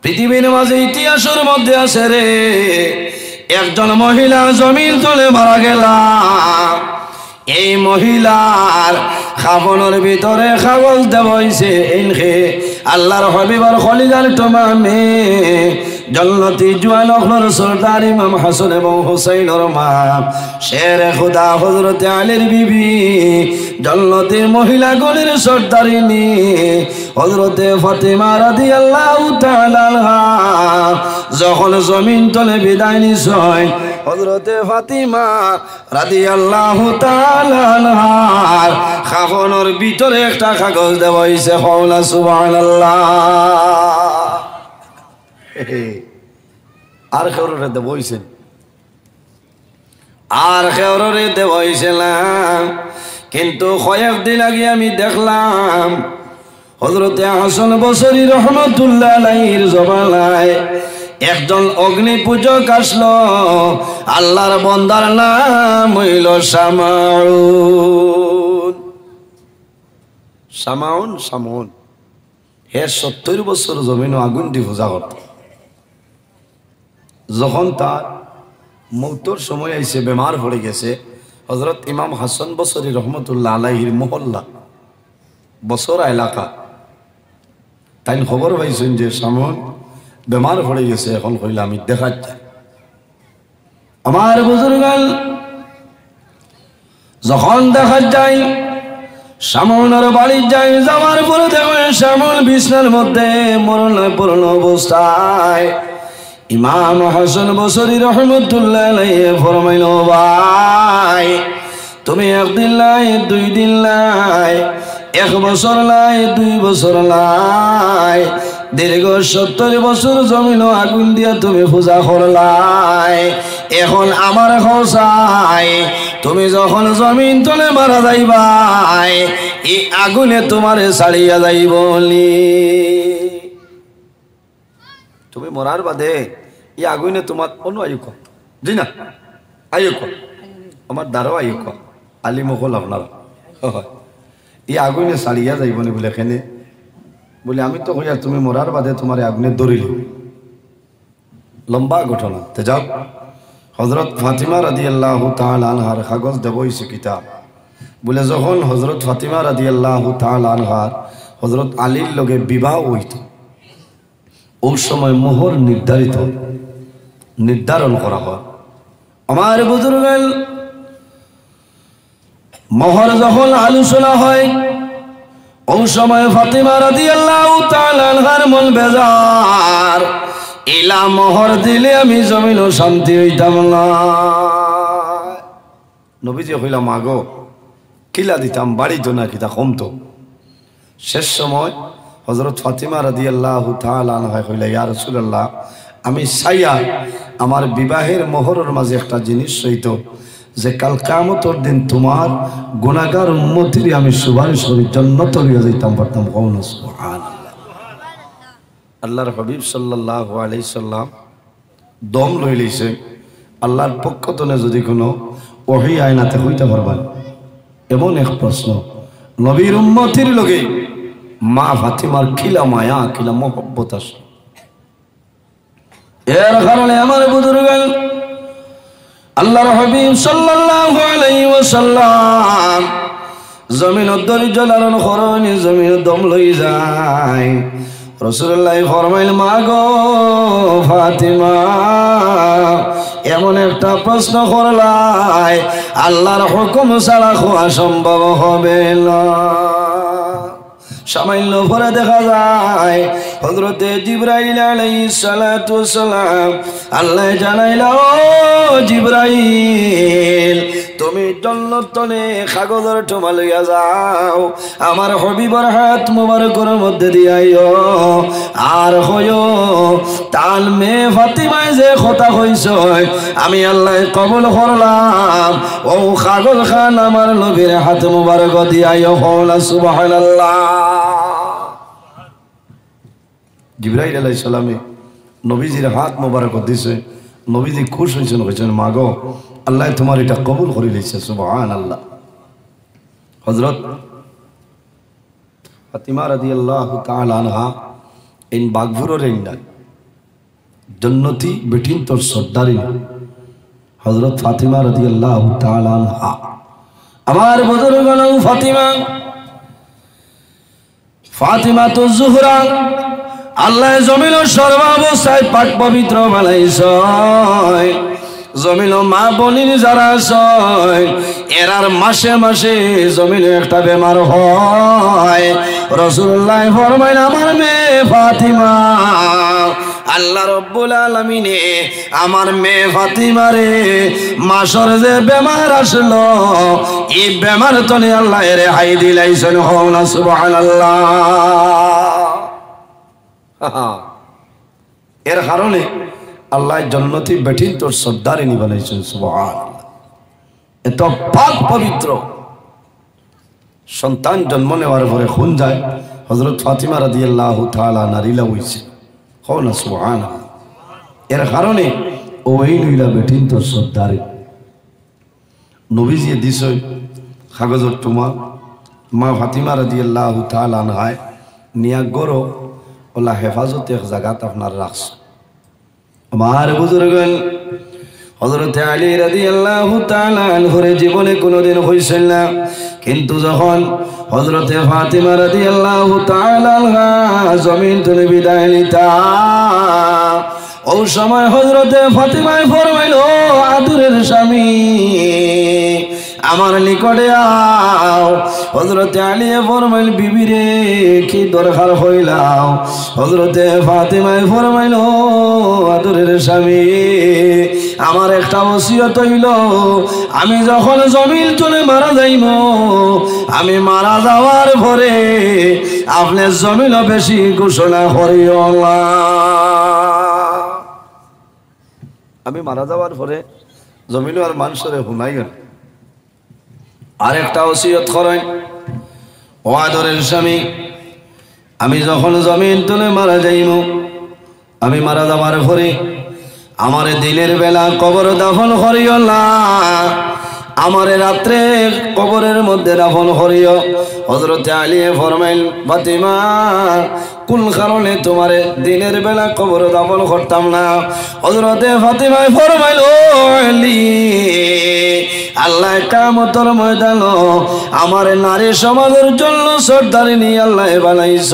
পৃথিবীর মাঝে ইতিহাসের মধ্যে আছে রে, একজন মহিলা জমিন তলে মারা গেলাম, এই মহিলার খাবনের ভিতরে কাগজ দেওয়া হয়েছে, আল্লাহর হাবিবার খলিজার তোমামে জন্নতি জওয়ান অখলর সরদার ইমাম হাসান এবং হুসাইনের মা শেরে খুদা হযরত আলীর বিবি জন্নতি মহিলাগুলির সরদারিনী হযরত ফাতেমা রাদিয়াল্লাহু তাআলা আনহা যখন জমিন তলে বিদায় নিছেন, হযরত ফাতেমা রাদিয়াল্লাহু তাআলা আনহার খাফনের ভিতরে একটা কাগজ দেওয়া হয়েছে, কওলা সুবহানাল্লাহ। আর কেউরে দেওয়া হয়েছে, আর কেউরে দেওয়া হয়েছিলাম, কিন্তু কয়েকদিন আগে আমি দেখলাম হযরত হাসান বসরি রহমাতুল্লাহ আলাইহির জমানায় একজন অগ্নি পূজক আসলো, আল্লাহর বন্দার নাম হইল সামাউন। সামাউন সামাউন হে 70 বছর জমিন আগুন দিয়ে পূজা করত। যখন তার মৌতর সময় আইসে, বেমার পড়ে গেছে, হযরত ইমাম হাসান বসরি রহমতুল্লাহ আলাইহির মহল্লা বসরা এলাকা তাই খবর পাইছেন যে সামাউন বেমার পড়ে গেছে, এখন কইলে আমি দেখাচ্ছি। আমার বুজুর্গাল যখন দেখা যায় সামনের বাড়ি যাই, যাওয়ার পরে দেখে সামন বিছনার মধ্যে মরণপূর্ণ অবস্থায়। ইমাম হাসান বসরি রহমতুল্লাহ আলাইহি ফরমাইল, ভাই তুমি একদিন লাই, 2 দিন লাই, 1 বছর লাই, 2 বছর লাই, দীর্ঘ 70 বছর জমিন আগুন দিয়া তুমি পূজা করলাই। এখন আমার খোঁজাই তুমি যখন জমিন তলে মারা যাইবাই, এই আগুনে তোমারে ছাড়িয়া যাইব। তুমি মরার বাদে এই আগুনে তোমার অন্য আয়ুক জি না আয়ুক আমার দ্বারাও আয়ুক আলিমকল আপনার এই আগুনে ছাড়িয়া যাইব নি বলে এখানে বলে আমি তো কইয়া তুমি মরার বাদে তোমার আগুনে দৌড়িল। লম্বা ঘটনা। তে যাও হযরত ফাতিমা রাদিয়াল্লাহু তাআলা আনহার কাগজ দেব হইছে কিতাব বলে যখন হযরত ফাতিমা রাদিয়াল্লাহু তাআলা আনহার হযরত আলীর লগে বিবাহ হইত, ওই সময় মোহর নির্ধারণ করা হয়। আমার বুজুর্গ মোহর যখন আলোচনা হয় ওই সময় ফাতিমা রাদিয়াল্লাহু তাআলা আনহার মন বেজার, ইলা মোহর দিলে আমি জমিনও শান্তি হইতাম না। নবীজি হইলাম আগো কিলা দিতাম বাড়ি তো না কিতা কমতো। শেষ সময় হযরত ফাতিমা রাদিয়াল্লাহু তাআলা আনহা কইলা, ইয়া রাসূলুল্লাহ, আমি চাইয়া আমার বিবাহের মোহরের মাঝে একটা জিনিস হইতো যে কাল কিয়ামতের দিন তোমার গুনাহগার উম্মতির আমি সুপারিশ করি জান্নাতে লিয়ে যাইতাম পারতাম। কওনা সুবহানাল্লাহ। আল্লাহর হাবিব সাল্লাল্লাহু আলাইহি সাল্লাম দম লই লইছে, আল্লাহর পক্ষ থেকে যদি কোনো ওহী আয়নাতে হইতে পারবেন এমন এক প্রশ্ন। নবীর উম্মতির লগে মা ফাতিমার কিলা মায়া কিলা মোহব্বত আছে। এর কারণে আমার বুজুর্গ আল্লাহর হাবিব সাল্লাল্লাহু আলাইহি ওয়াসাল্লাম জমিন ধৈর্য ধারণ করেন, জমিন দম লই যায়। রাসূলুল্লাহ ফরমাইল, মা গো ফাতিমা, এমন একটা প্রশ্ন করলাই আল্লাহর হুকুম ছাড়া হওয়া সম্ভব হবে না। সামান্য পরে দেখা যায় হযরতে জিবরাইল আলাইহিস সালাতু ওয়াস সালাম আল্লাহ জানাইলা, ও জিবরাইল, তুমি জান্নাতনে কাগজের টোমা লইয়া যাও, আমার হাবিবের হাত মোবারকের মধ্যে দিয়াইও, আর হইও তার মেয়ে ফাতিমায় যে কথা কইছ আমি আল্লাহ কবুল করলাম, ও কাগজ খান আমার নবীর হাত মোবারক দিয়াইও। হওলা সুবহানাল্লাহ। জিবরাইল আলাইহিস সালামে নবীজির হাত মোবারক দিছে, নবীজি খুশ হয়েছেন, হয়েছেন মা গো আল্লাহ তোমার এটা কবুল করে নিয়েছে। সুবহানাল্লাহ। হযরত ফাতিমা রাদিয়াল্লাহু তাআলা আনহা ইন বাগভুরের ইন্ডা জন্নতি বেটিন তোর সর্দারিন হযরত ফাতিমা রাদিয়াল্লাহু তাআলা আনহা। আমার বুজুর্গ ফাতিমা তো জোহরা আল্লাহ জমিন সর্বাবস্থায় পাক পবিত্র বানাইছে। জমিন মা বোনির যারা ছয় এরার মাসে মাসে জমিনে একটা বেমার হয়। রাসূলুল্লাহ ফরমাইল, আমার মেয়ে ফাতিমা, আল্লাহ রব্বুল আলামিনে আমার মেয়ে ফাতিমারে মাসর যে বেমার আসলো এই বেমার তনে আল্লাহ রেহাই দিলাইছেন। হওনা সুবহানাল্লাহ। এর কারণে আল্লাহ জান্নাতি বেটিন তোর সর্দারিনী বানাইছেন। সুবহানাল্লাহ। এত পাক পবিত্র সন্তান জন্ম নেওয়ার পরে খুন যায় হযরত ফাতিমা রাদিয়াল্লাহু তাআলা নারিলা হইছে। হওনা সুবহানাল্লাহ। এর কারণে ওই নইলা বেটিন তোর সর্দারি নবীজি দিছে কাগজের তোমা মা ফাতিমা রাদিয়াল্লাহু তাআলা আনহায় নিয়া গরো ওলা হেফাজতে এক জায়গাত আপনার রাখছে। আমার বুজুর্গন হযরত আলী রাদিয়াল্লাহু তাআলা আনহুর জীবনে কোনোদিন হইছিল না, কিন্তু যখন হযরত ফাতিমা রাদিয়াল্লাহু তাআলা আনহা জমিন থেকে বিদায় নিতা ওই সময় হযরত ফাতিমায় ফরমাইল, আদরের স্বামী আমার নিকটে আও। হযরত আলী ফরমাইল, বিবি রে কি দরকার হইলাও? হযরত ফাতিমায় ফরমাইল, আদরের স্বামী আমার একটা ওসিয়ত হইল, আমি যখন জমিন তুলে মারা যাইব, আমি মারা যাওয়ার পরে আপনি জমিন বেশি ঘোষণা করিও না। আমি মারা যাওয়ার পরে জমিন আর মানুষের শুনাইও। আর একটা ওসিয়ত করেন, ও আদরের স্বামী আমি যখন জমিন তুলে মারা যাইব, আমি মারা যাওয়ার পরে আমার দিনের বেলা কবর দাফন করিও না, আমার রাত্রে কবরের মধ্যে দাফন করিও। হযরত আলী ফরমাইল, ফাতিমা কোন কারণে তোমার দিনের বেলা কবর দাফন করতাম না? হযরত ফাতিমা ফরমাইল, ও আলী আল্লাহ কিয়ামতের ময়দানে আমার নারী সমাজের জন্য সর্দারিনী আল্লাহ বানাইছ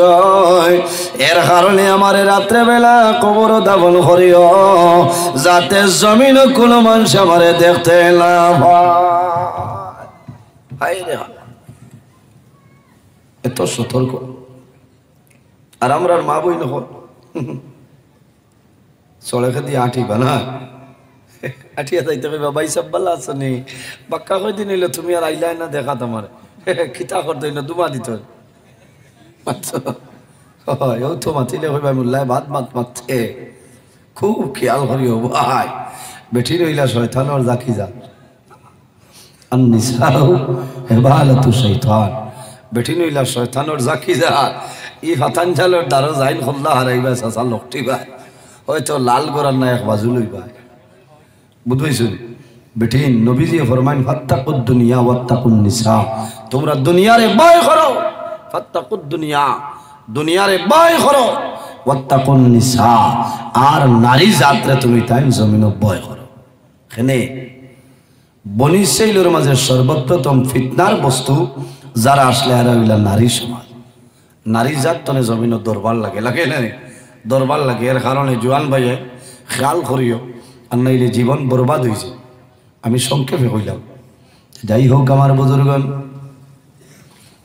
এর কারণে আমার রাত্রে বেলা কবর দাফন করিও যাতে জমিন কোনো মানুষ আমারে দেখতে না পায় এত সতর্ক আর আমরা মা বই নহ চড়ে দিয়ে আঁটি বানা আঠিয়া যাইতে বাবাই সব ভালো আছো নি বাক্কা কই দিন হইলো তুমি আর আইলাই না দেখা তোমার খিতা করতে হইলো দুমা দিত ও তো মাতিলে হইবা মুল্লায় ভাত মাত মাতে খুব খেয়াল করিও ভাই বেঠি রইলা শয়তানর জাকি যা আন্নিসাউ ইবালাতু শাইতান বেঠি নইলা শয়তানর জাকি যা ই ফাতান জালর দারো যাইন খল্লা হারাইবা সাসা লকটি ভাই হয়তো লাল গোরার না এক বাজু লইবা বুঝাইছো বেঠিন নবীজি ফরমাইন ফাত্তাকুদ দুনিয়া ওয়াত্তাকুন নিসা তোমরা দুনিয়ারে ভয় করো ফাত্তাকুদ দুনিয়া দুনিয়ারে ভয় করো ওয়াত্তাকুন নিসা আর নারী জাতরে তুমি তাই জমিনে ভয় করো এখানে বনি ইসরাইলের মাঝে সর্বপ্রথম ফিতনার বস্তু যারা আসলে আর হইলা নারী সমাজ নারী জাত তনে জমিনে দরবার লাগে লাগে না দরবার লাগে এর কারণে জোয়ান ভাইয়ে খেয়াল করিও আর নাইলে জীবন বরবাদ হয়েছে আমি সংক্ষেপে কইলাম যাই হোক আমার বুজুর্গণ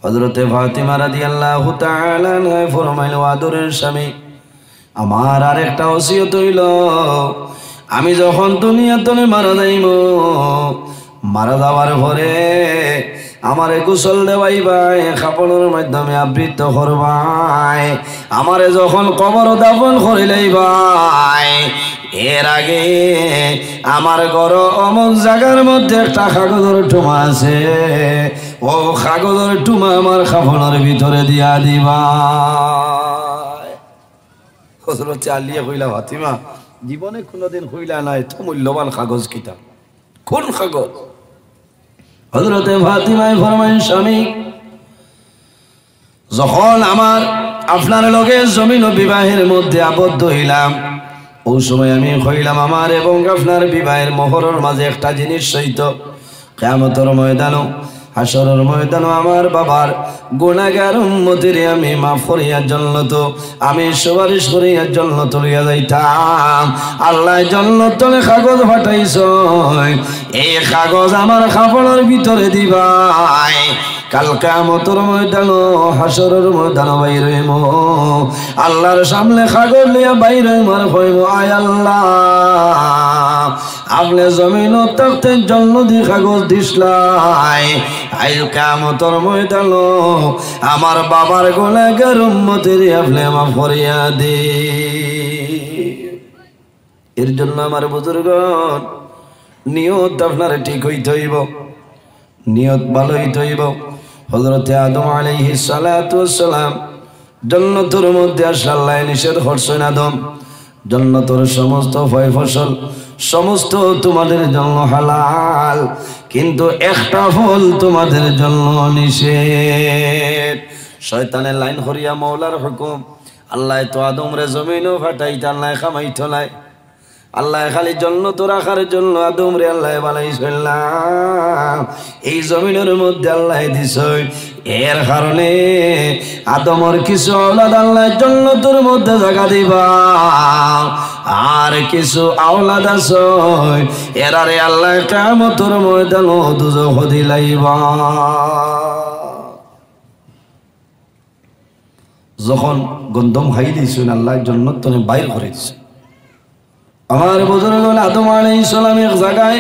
হযরতে ফাতিমা রাদিয়াল্লাহু তাআলা আনহা ফরমাইল আদরের স্বামী আমার আরেকটা ওসিয়ত হইল আমি যখন দুনিয়াতে মারা যাইব মারা যাওয়ার পরে আমারে গোসল দেওয়াইবাই কাপড়ের মাধ্যমে আবৃত করবাই আমারে যখন কবর দাফন করিলাইবাই এর আগে আমার ঘর অমুক জায়গার মধ্যে একটা কাগজের টুমা আছে ও কাগজের টুমা আমার কাপড়ের ভিতরে দিয়া দিবা চালিয়ে কইলা ফাতিমা জীবনে কোনোদিন হইলা নাই তো মূল্যবান কাগজ কিতাব কোন কাগজ হযরতে ফাতিমায় ফরমাইন স্বামী যখন আমার আপনার লগে জমিন ও বিবাহের মধ্যে আবদ্ধ হইলাম ওই সময় আমি কইলাম আমার এবং আপনার বিবাহের মোহরের মাঝে একটা জিনিস সহিত কিয়ামতের ময়দানও হাসরের ময়দানও আমার বাবার গুনাহগার উম্মতিরে আমি মাফ করিয়ার জন্য তো আমি সুপারিশ করিয়ার জন্য তুলিয়া যাইতাম আল্লাহ জান্নাতে কাগজ পাঠাইছ এই কাগজ আমার কাপড়ের ভিতরে দিবাই কাল কিয়ামতের ময়দানও হাসরের ময়দানও বাইর হইব আল্লাহর সামনে কাগজ লইয়া বাইর হইবার কইব আয় আল্লাহ আপনি জমিনও থাকতে জন্নতি কাগজ দিসলাই আজ কিয়ামতের ময়দানও আমার বাবার গুনাহগার উম্মতের আপনি মাফ করিয়া দে এর জন্য আমার বুজুর্গণ নিয়ত আপনার ঠিক হইতে হইব নিয়ত ভালো হইতে হইব হযরতে আদম আলাইহিস সালাতু ওয়াস সালাম জান্নাতের মধ্যে আসলে আল্লাহ নিষেধ করছেন আদম জান্নাতের সমস্ত ফল ফসল সমস্ত তোমাদের জন্য হালাল কিন্তু একটা ফল তোমাদের জন্য নিষেধ শয়তানের লাইন করিয়া মাওলার হুকুম আল্লাহ তো আদম রে জমিনও ফাটাইতে আল্লাহ খামাইতো নাই আল্লাহ খালি জান্নাত রাখার জন্য আদম রে আল্লাহ বানাইছিলাম এই জমিনের মধ্যে আল্লাহ দিছে এর কারণে আদমের কিছু আওলাদ আল্লাহ জান্নাতের মধ্যে জায়গা দিবা আর কিছু আওলাদ আছে এরারে আল্লাহ কিয়ামতের ময়দানে দুজখ দিলাইবা যখন গন্ধম খাই দিয়েছেন আল্লাহ জান্নাত থেকে বাইর করে দিয়েছে আমার বুজুর্গগণ আদম আলাইহিস সালাম এক জায়গায়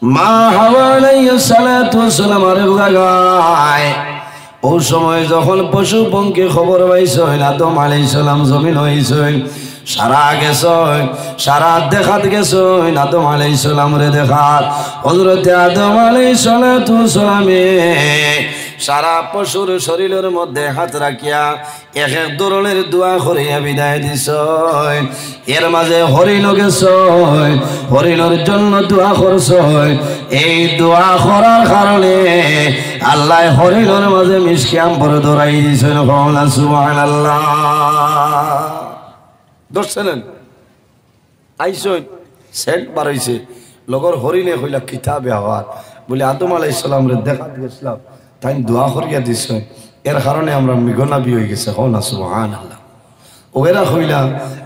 মা হাওয়া আলাইহিস সালাতু ওয়াস সালাম আর এক জায়গায় ওই সময় যখন পশু পঙ্খী খবর পাইছেন আদম আলাইহিস সালাম জমিন হইছেন সারা গেছেন সারা দেখাত গেছেন আদম আলাইহিস সালাম রে দেখাত হযরতে আদম আলাইহিস সালাতু ওয়াস সালামে সারা পশুর শরীরের মধ্যে হাত রাখিয়া এক এক ধরনের দোয়া করিয়া বিদায় দিছ এর মাঝে হরিণ গেছ হরিণের জন্য দোয়া করছ এই দোয়া করার কারণে আল্লাহ হরিণের মাঝে মিষ্টি আম্বর ধরাই দিছেন সুবহানাল্লাহ ধরছেন আইসন সেন্ট বার হইছে লগর হরিণে কইলা কিতাবে আবার বলে আদম আলাইহিস সালামরে দেখা দিয়েছিলাম তাই দোয়া করিয়া দিছ এর কারণে আমরা মিগনাবি হয়ে গেছে হো না সুবহানাল্লাহ ওরা কইলা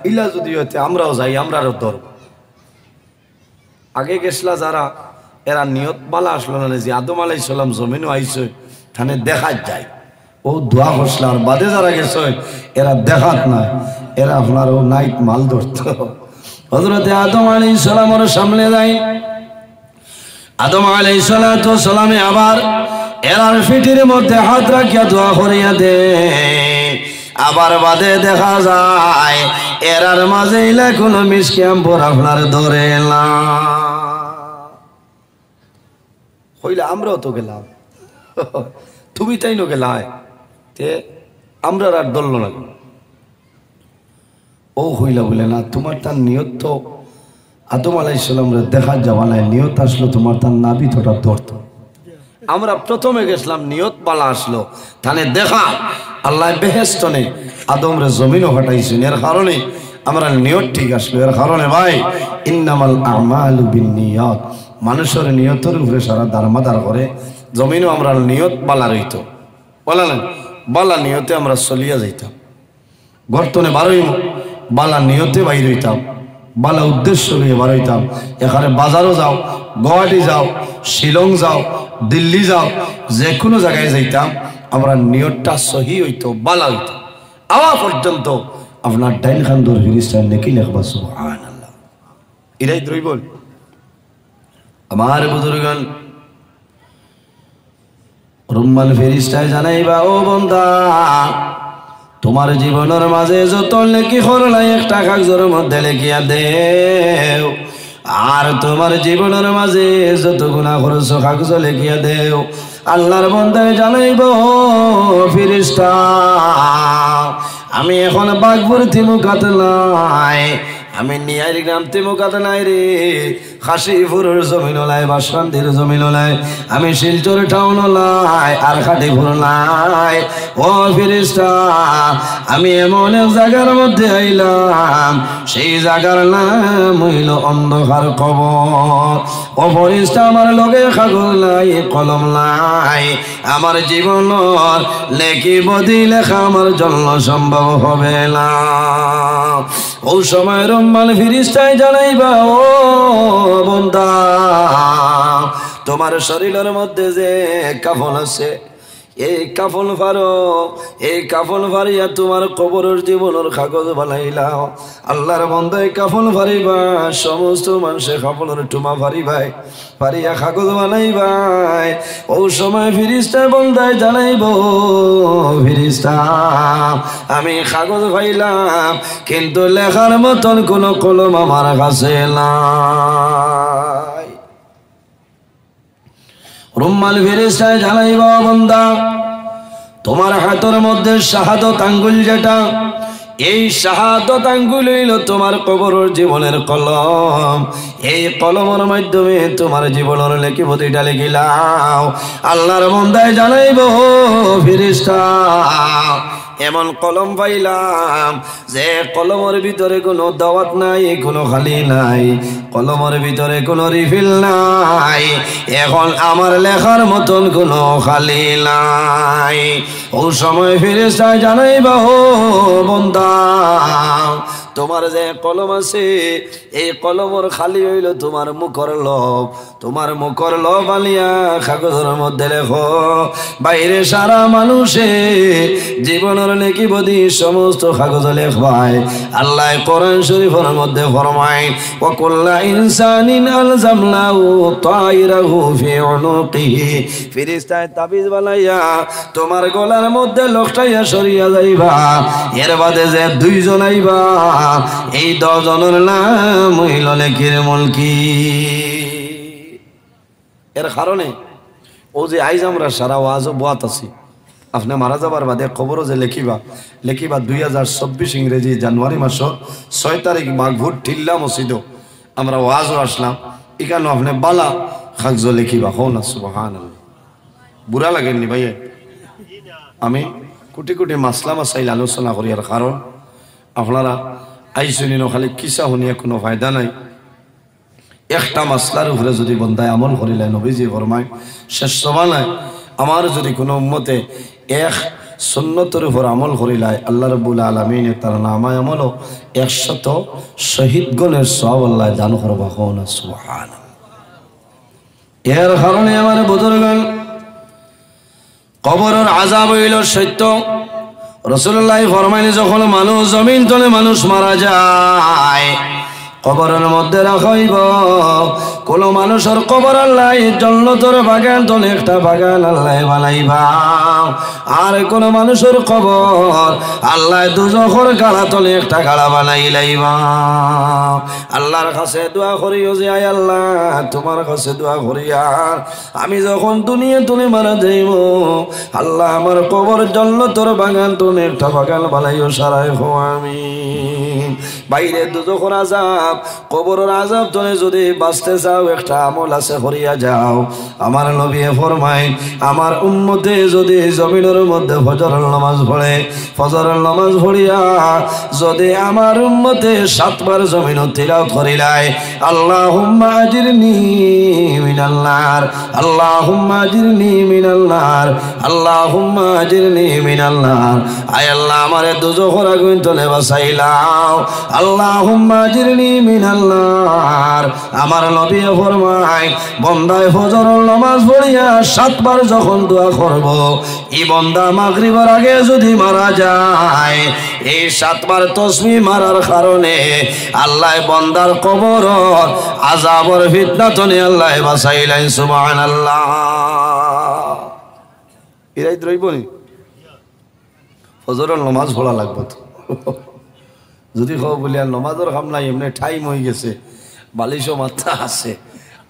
ইলা যদি হইতে আমরাও যাই আমরারও ধরব আগে গেছলা যারা এরা নিয়ত বালা আসলো না যে আদম আলাইহিস সালাম জমিনও আইছে থানে দেখা যায় ও দোয়া করছিল আর বাদে যারা গেছে এরা দেখাত না এরা আপনার ও নাইট মাল ধরত হযরতে আদম আলাইহিস সালামের সামনে যাই আদম আলাইহিস সালামে আবার এরার ফিটির মধ্যে হাত রাখিয়া দোয়া করিয়া দে আবার বাদে দেখা যায় এরার মাঝে ইলা কোনো মিসকিয়াম পর আপনার ধরে না হইলে আমরাও তো গেলাম তুমি তাই নো গেলাই তে আমরা আর দল না ও হইলা বলে না তোমার তার নিয়ত তো আদম আলাইহিস সালামরে দেখা যাওয়া নাই নিয়ত আসলো তোমার তার নাবি তোটা ধরত আমরা প্রথমে গেছিলাম নিয়ত বালা আসলো তাহলে দেখা আল্লাহ বেহেশতনে আদমরে জমিনও হটাইছেন এর কারণে আমরা নিয়ত ঠিক আসলো এর কারণে ভাই ইন্নামাল আমালু বিন্নিয়াত মানুষের নিয়তের উপরে সারা দারমাদার করে জমিনও আমরা নিয়ত বালা রইতো বলা না বালা নিয়তে আমরা চলিয়া যাইতাম গর্তনে বারোই বালা নিয়তে বাইর হইতাম বালা উদ্দেশ্য নিয়ে বার হইতাম এখানে বাজারও যাও গুয়াহাটি যাও শিলং যাও দিল্লি যাও যে কোনো জায়গায় যাইতাম আমরা নিয়তটা সহি হইতো বালা হইতো আওয়া পর্যন্ত আপনার ডাইন খান দূর ফিরিস্তান নেকি লেখবা সুবহানাল্লাহ এরাই দ্রই বল আমার বুজুর্গান রুম্মাল ফেরিস্তায় জানাইবা ও বান্দা তোমার জীবনের মাঝে যত নেকি করলাই একটা কাগজের মধ্যে লিখিয়া দেও আর তোমার জীবনের মাঝে যত গুনাহ করছো কাগজ লিখিয়া দেও আল্লাহর বান্দায় জানাইব ফেরেশতা আমি এখন বাগপুর তিমুকাত নাই আমি নিয়ারি গ্রাম তিমুকাত নাই রে খাসিপুরের জমিন লাই বাসন্তীর জমিন লাই আমি শিলচর টাউন লাই আর খাটিপুর নাই ও ফেরেশতা আমি এমন এক জায়গার মধ্যে আইলাম সেই জায়গার নাম হইল অন্ধকার কবর ও ফেরেশতা আমার লগে কাগজ নাই কলম নাই আমার জীবনের লেখি বদি লেখা আমার জন্য সম্ভব হবে না ও সময় রুম্মাল ফেরেশতায় জানাইবা ও বান্দা তোমার শরীরের মধ্যে যে কাফন আছে এই কাফন ফারো এই কাফন ফারিয়া তোমার কবরের জীবনের কাগজ বানাইলাও আল্লাহর বান্দায় কাফন ফারিবা সমস্ত মানুষে কাফনের টুমা ফারিবাই ফারিয়া কাগজ বানাইবাই ও সময় ফেরেশতা বান্দায় জানাইব ফেরেশতা আমি কাগজ পাইলাম কিন্তু লেখার মতন কোনো কলম আমার কাছে নাই রুম্মাল ফেরেশতায় জানাইবা বান্দা তোমার হাতের মধ্যে শাহাদত আঙ্গুল যেটা এই শাহাদত আঙ্গুল হইল তোমার কবরের জীবনের কলম এই কলমের মাধ্যমে তোমার জীবনের লেখিপতিটা লিখিলাও আল্লাহর বান্দায় জানাইব ফেরেশতা এমন কলম পাইলাম যে কলমের ভিতরে কোনো দাওয়াত নাই কোনো খালি নাই কলমের ভিতরে কোনো রিফিল নাই এখন আমার লেখার মতন কোনো খালি নাই ও সময় ফেরেশতা জানাইবা ও বান্দা তোমার যে কলম আছে এই কলমের খালি হইল তোমার মুখর লোভ তোমার মুখর লোভ আলিয়া কাগজের মধ্যে লেখো বাইরে সারা মানুষে জীবনের নেকি বদি সমস্ত কাগজ লেখবাই আল্লাহ কোরআন শরীফের মধ্যে ফরমায় ওয়া কুল্লা ইনসানিন আলজামনাহু তায়রাহু ফি উনুকিহি ফেরেশতায় তাবিজ বানাইয়া তোমার গলার মধ্যে লকটাইয়া সরিয়া যাইবা এর বাদে যে দুইজন আইবা এই 10 জনের নাম হইল নেকির মুলকি এর কারণে ও যে আইজ আমরা সারা ওয়াজ বাত আছি আপনি মারা যাবার বাদে খবরও যে লেখিবা 2024 ইংরেজি জানুয়ারি মাসের 6 তারিখ মাঘভুর ঠিল্লা মসজিদ আমরা ওয়াজও আসলাম এখানে আপনি বালা কাগজ লেখিবা হো না সুবহানাল্লাহ বুড়া লাগেননি ভাই আমি কোটি কোটি মাসলা মাসাইল আলোচনা করি আর কারণ আপনারা আইসুনি খালি কিসা শুনিয়া কোনো ফায়দা নাই একটা মাসলার উপরে যদি বন্দায় আমল করিলে নবীজি ফরমায় শেষ জমানায় আমার যদি কোনো উম্মতে এক সুন্নতের উপর আমল করিলায় আল্লাহ রাব্বুল আলামিন তার নামায় আমল 100 শহীদগণের সওয়াব আল্লাহ দান করবা কোন সুবহানাল্লাহ। এর কারণে আমার বুজুর্গগণ কবরের আযাব হইল সত্য। রাসূলুল্লাহ ফরমাইলেন যখন মানুষ জমিন তলে মানুষ মারা যায় কবরের মধ্যে রাখা হইব। কোন মানুষের কবর আল্লাহ জান্নাতের বাগান তলে একটা বাগান আল্লাহ বানাইবা, আর কোন মানুষের কবর আল্লাহ দুজখের গাড়া তলে একটা গাড়া বানাই লাইবা। আল্লাহর কাছে দোয়া করিও যে আয় আল্লাহ তোমার কাছে দোয়া করিয়া আমি যখন দুনিয়া তুলে মারা যাইব আল্লাহ আমার কবর জান্নাতের বাগান তলে একটা বাগান বানাইও সারাই হো আমিন। বাইরে দুজখের আযাব কবরের আযাব তলে যদি বাঁচতে চাও একটা আমল আছে করিয়া যাও। আমার নবী ফরমায় আমার উম্মতে যদি জমিনের মধ্যে ফজরের নামাজ পড়ে ফজরের নামাজ পড়িয়া যদি আমার উম্মতে 7 বার জমিন তিলাওয়াত করিলায় আল্লাহুম্মা আজিরনি মিনাল নার আল্লাহুম্মা আজিরনি মিনাল নার আল্লাহুম্মা আজিরনি মিনাল নার। আয় আল্লাহ আমারে দুজখের আগুন তলে বাঁচাইলাও আল্লাহুম্মা আজিরনি মিনাল নার। আমার নবী ফরমায় বন্দায় ফজরের নামাজ পড়িয়া 7 বার যখন দোয়া করব এই বন্দা মাগরিবের আগে যদি মারা যায় এই 7 বার তাসবিহ মারার কারণে আল্লাহ বন্দার কবর আযাবের ফিতনা থেকে আল্লাহ বাঁচাইলেন সুবহানাল্লাহ। এরাই দ্রইবনি ফজরের নামাজ পড়া লাগবে তো যদি কও বলি আর নামাজের কাম নাই এমনি টাইম হয়ে গেছে বালিশও মাথা আছে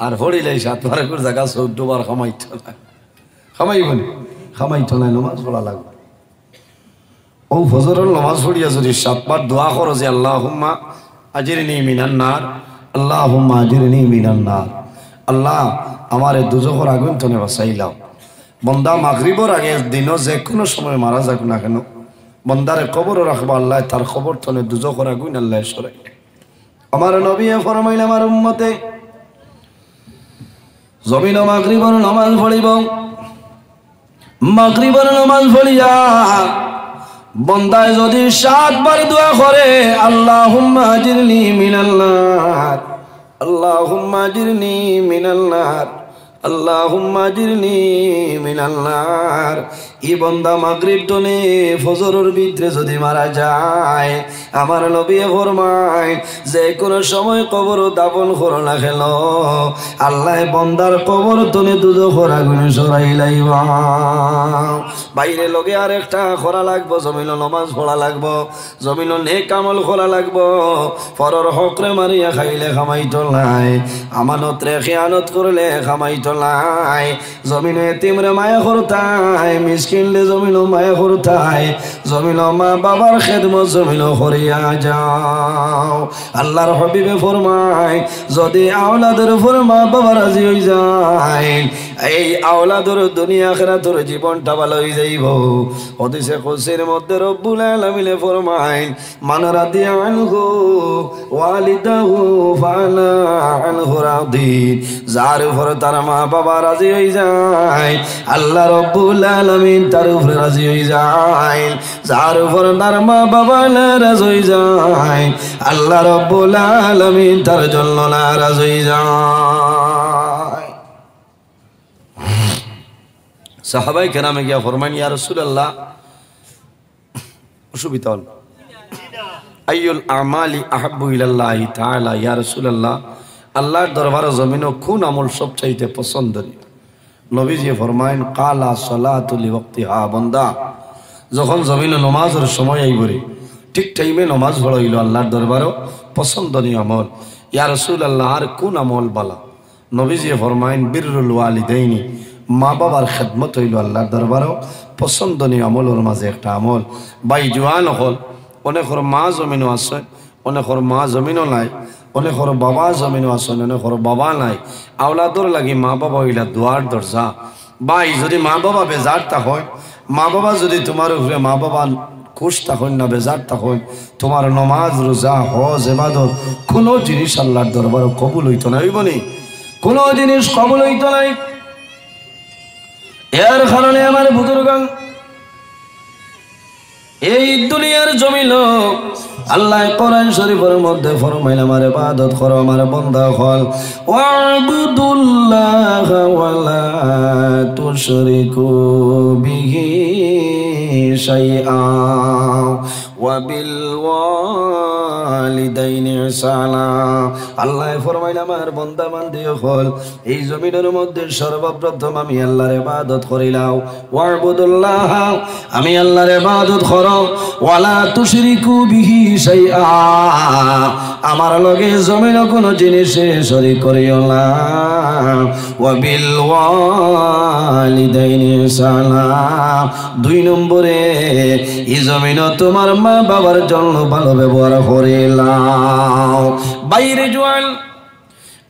আর হরিলাই 7 বার করে জায়গা 14 বার খামাইতো না খামাইবনি খামাইতো না নামাজ পড়া লাগবে। ও ফজরের নামাজ পড়িয়া যদি 7 বার দোয়া করো যে আল্লাহুম্মা আজিরনি মিনান নার আল্লাহুম্মা আজিরনি মিনান নার আল্লাহ আমারে দুজখের আগুন থেকে বাঁচাইলাও। বন্দা মাগরিবের আগে দিনও যে কোনো সময় মারা যাক না কেন বন্দারে কবর রাখবা আল্লাহ তার কবর থেকে দুজখের আগুন আল্লাহ সরাই। আমার নবী ফরমাইলেন আমার উম্মতে জমিন মাগরিবের নামাজ পড়িব মাগরিবের নামাজ পড়িয়া বন্দায় যদি 7 বার দোয়া করে আল্লাহুম্মা আজিরনি মিনাল নার আল্লাহুম্মা আজিরনি মিনাল নার আল্লাহুম্মা আজিরনি মিনাল নার। ই বন্দা মাগরিব টনে ফজরের ভিতরে যদি মারা যায় আমার নবী ফরমায় যে কোনো সময় কবর দাফন করো না কেন আল্লাহ বন্দার কবর টনে দুজখের আগুন সরাই লাইবা। বাইরে লগে আর একটা করা লাগবো জমিন নামাজ পড়া লাগবো জমিন নেক আমল করা লাগবো। পরের হকরে মারিয়া খাইলে খামাইতো নাই আমানত রে খেয়ানত করলে খামাইতো নাই। জমিন এতিমরে মায়া করতাই মিসকিনলে জমিন মায়া করতাই জমিন মা বাবার খেদমত জমিন করিয়া যাও। আল্লাহর হাবিবে ফরমায় যদি আওলাদের উপর মা বাবা রাজি হয়ে যায় এই আওলাদের দুনিয়া আখিরাতের জীবনটা ভালো হয়ে যাইব। হাদিসে কুদসির মধ্যে রব্বুল আলামিন ফরমায় মান রাদিয়া আনহু ওয়ালিদাহু ফানা আনহু রাদিন। যার উপর তার মা বাবা রাজি হয়ে যায় আল্লাহ রব্বুল আলামিন তার উপরে রাজি হয়ে যায়। যার উপর তার মা বাবা নারাজ হয়ে যায় আল্লাহ রব্বুল আলামিন তার জন্য নারাজ হয়ে যায়। সাহাবায়ে কেরামে গিয়া ফরমান ইয়া রাসূলুল্লাহ অসুবিধা হল আইয়ুল আমালি আহাব্বু ইলাল্লাহি তাআলা ইয়া রাসূলুল্লাহ আল্লাহর দরবারে জমিনে কোন আমল সবচাইতে পছন্দনীয়? নবীজি ফরমায়েন কালা সালাতুল ওয়াক্তিহা। বান্দা যখন জমিনে নামাজের সময় আইবরে ঠিক টাইমে নামাজ পড়া হইল আল্লাহর দরবারে পছন্দনীয় আমল। ইয়া রাসূলুল্লাহ আর কোন আমল বালা? নবীজি ফরমায়েন বিররুল ওয়ালিদাইনি মা বাবার খেদমত হইল আল্লাহর দরবারে পছন্দনীয় আমলের মাঝে একটা আমল। বাই জওয়ান হল অনেকের মা জমিনও আছে অনেকের মা জমিনও নাই অনেকের বাবা জমিনও আছে অনেকের বাবা নাই। আওলাদর লাগি মা বাবা হইলা দুয়ার দরজা। বাই যদি মা বাবা বেজারটা হয় মা বাবা যদি তোমার উপরে মা বাবা খুশ থাকুন না বেজার থাকুন, তোমার নমাজ রোজা হজ ইবাদত কোনো জিনিস আল্লাহর দরবারে কবুল হইতো না, হইবনি কোনো জিনিস কবুল হইতো নাই। এর কারণে আমার বুজুর্গান এই দুনিয়ার জমিন আল্লাহ কোরআন শরীফের মধ্যে ফরমাইল আমার ইবাদত করো আমার বান্দা হল ওয়াবুদুল্লাহ ওয়ালা তুশরিকু বিহি শাইআ ওয়া বিল ওয়ালিদাইনি ইহসানা। আল্লাহ ফরমাইল আমার বান্দা বান্দি হল এই জমিনের মধ্যে সর্বপ্রথম আমি আল্লাহর ইবাদত করিলাম, ওয়াবুদুল্লাহ আমি আল্লাহর ইবাদত করো ওয়ালা তুশরিকু বিহি শাইআ আমার লগে জমিন কোনো জিনিসে শরীক করিও না, ওয়া বিল ওয়ালিদাইনি ইহসানা 2 নম্বরে এই জমিন তোমার মা বাবার জন্য ভালো ব্যবহার করিলাম। বাইরে জোয়াল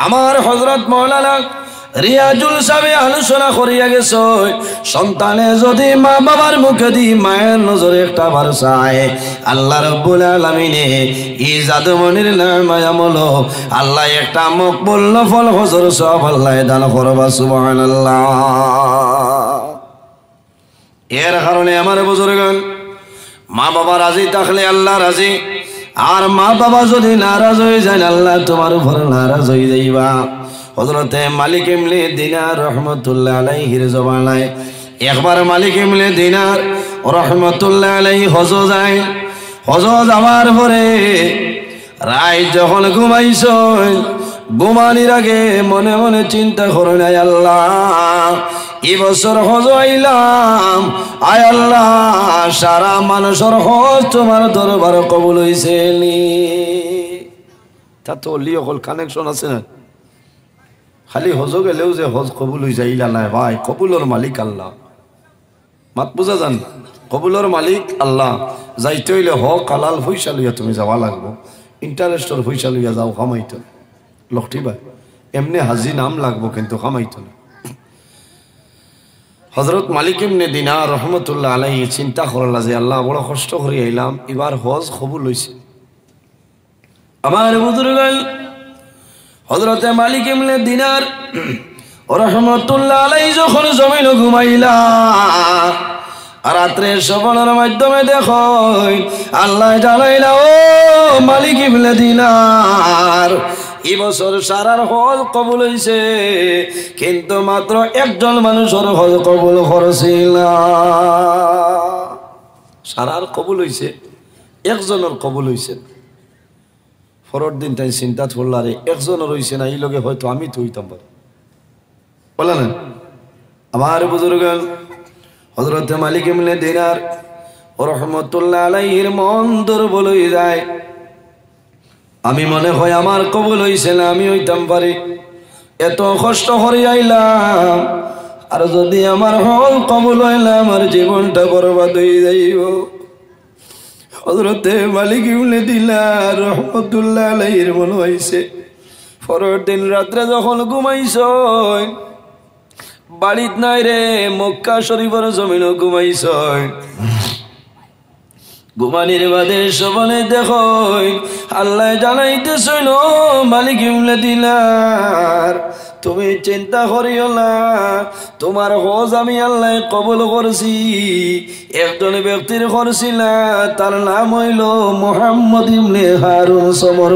আমার হযরত মাওলানা রিয়াজুল সাহেব আলোচনা করিয়া গেছে, সন্তানে যদি মা বাবার মুখে দি মায়ের নজরে একটা বার চায় আল্লাহ রাব্বুল আলামিনে এই জাদুমনির নামে আমল আল্লাহ একটা মকবুল নফল হজর সব আল্লাহ দান করবা সুবহানাল্লাহ। এর কারণে আমার বুজুর্গান মা বাবা রাজি থাকলে আল্লাহ রাজি, আর মা বাবা যদি নারাজ হয়ে যায় আল্লাহ তোমার উপর নারাজ হয়ে যাইবা। হযরতে মালিক ইবনে দিনার রহমাতুল্লাহ আলাইহির জমানায় একবার মালিক ইবনে দিনার রহমাতুল্লাহ আলাইহি হজ যায়, হজ যাওয়ার পরে রাত যখন ঘুমাইছ ঘুমানির আগে মনে মনে চিন্তা করে নাই আল্লাহ এই বছর হজ আইলাম, আয় আল্লাহ সারা মানুষের হজ তোমার দরবার কবুল হইছে নি। তা তো লিও হল কানেকশন আছে না, খালি হজ গেলেও যে হজ কবুল হয়ে যাইলা নাই ভাই, কবুলর মালিক আল্লাহ। মাত বুঝা যান, কবুলর মালিক আল্লাহ। যাইতে হইলে হক হালাল পয়সা লইয়া তুমি যাওয়া লাগবো, ইন্টারেস্টর পয়সা লইয়া যাও, কামাইতো না লক্ষী ভাই, এমনি হাজি নাম লাগবো কিন্তু কামাইতো না। হযরত মালিক ইবনে দিনার রহমতুল্লাহ আলাইহি চিন্তা করলা যে আল্লাহ বড় কষ্ট করে আইলাম, এবার হজ কবুল হইছে। আমার বুজুর্গান হযরতে মালিক ইবনে দিনার রহমতুল্লাহ আলাইহি যখন জমিনে ঘুমাইলা রাত্রে স্বপ্নের মাধ্যমে দেখো আল্লাহ জানাইলা ও মালিক ইবনে দিনার এই বছর সারার হজ কবুল হইছে, কিন্তু মাত্র একজন মানুষের হজ কবুল করছিল না। সারার কবুল হইছে, একজনের কবুল হইছে। পরের দিন তাই চিন্তা করল আরে একজনের হইছে না, এই লগে হয়তো আমি তো হইতাম পারি বলে না। আমার বুজুর্গান হযরতে মালিক ইবনে দিনার রহমতুল্লাহ আলাইহির মন দুর্বল হয়ে যায়, আমি মনে হয় আমার কবুল হইছে না, আমি হইতাম পারি, এত কষ্ট করে আইলাম, আর যদি আমার হল কবুল হইলে আমার জীবনটা বরবাদ হয়ে যাইব। হযরতে মালিক ইবনে দিনার রহমতুল্লাহ আলাইহির মনে হইছে পরের দিন রাত্রে যখন ঘুমাইছ বাড়িত নাই রে, মক্কা শরীফের জমিনে ঘুমাইছ, ঘুমানির বাদে সবনে দেখো আল্লাহ জানাইতেছিল মালিক ইবনে দিনার তুমি চিন্তা করিও না, তোমার হজ আমি আল্লাহ কবুল করছি। একজন ব্যক্তির করছি না, তার নাম হইল মুহাম্মদ ইবনে হারুন সমর।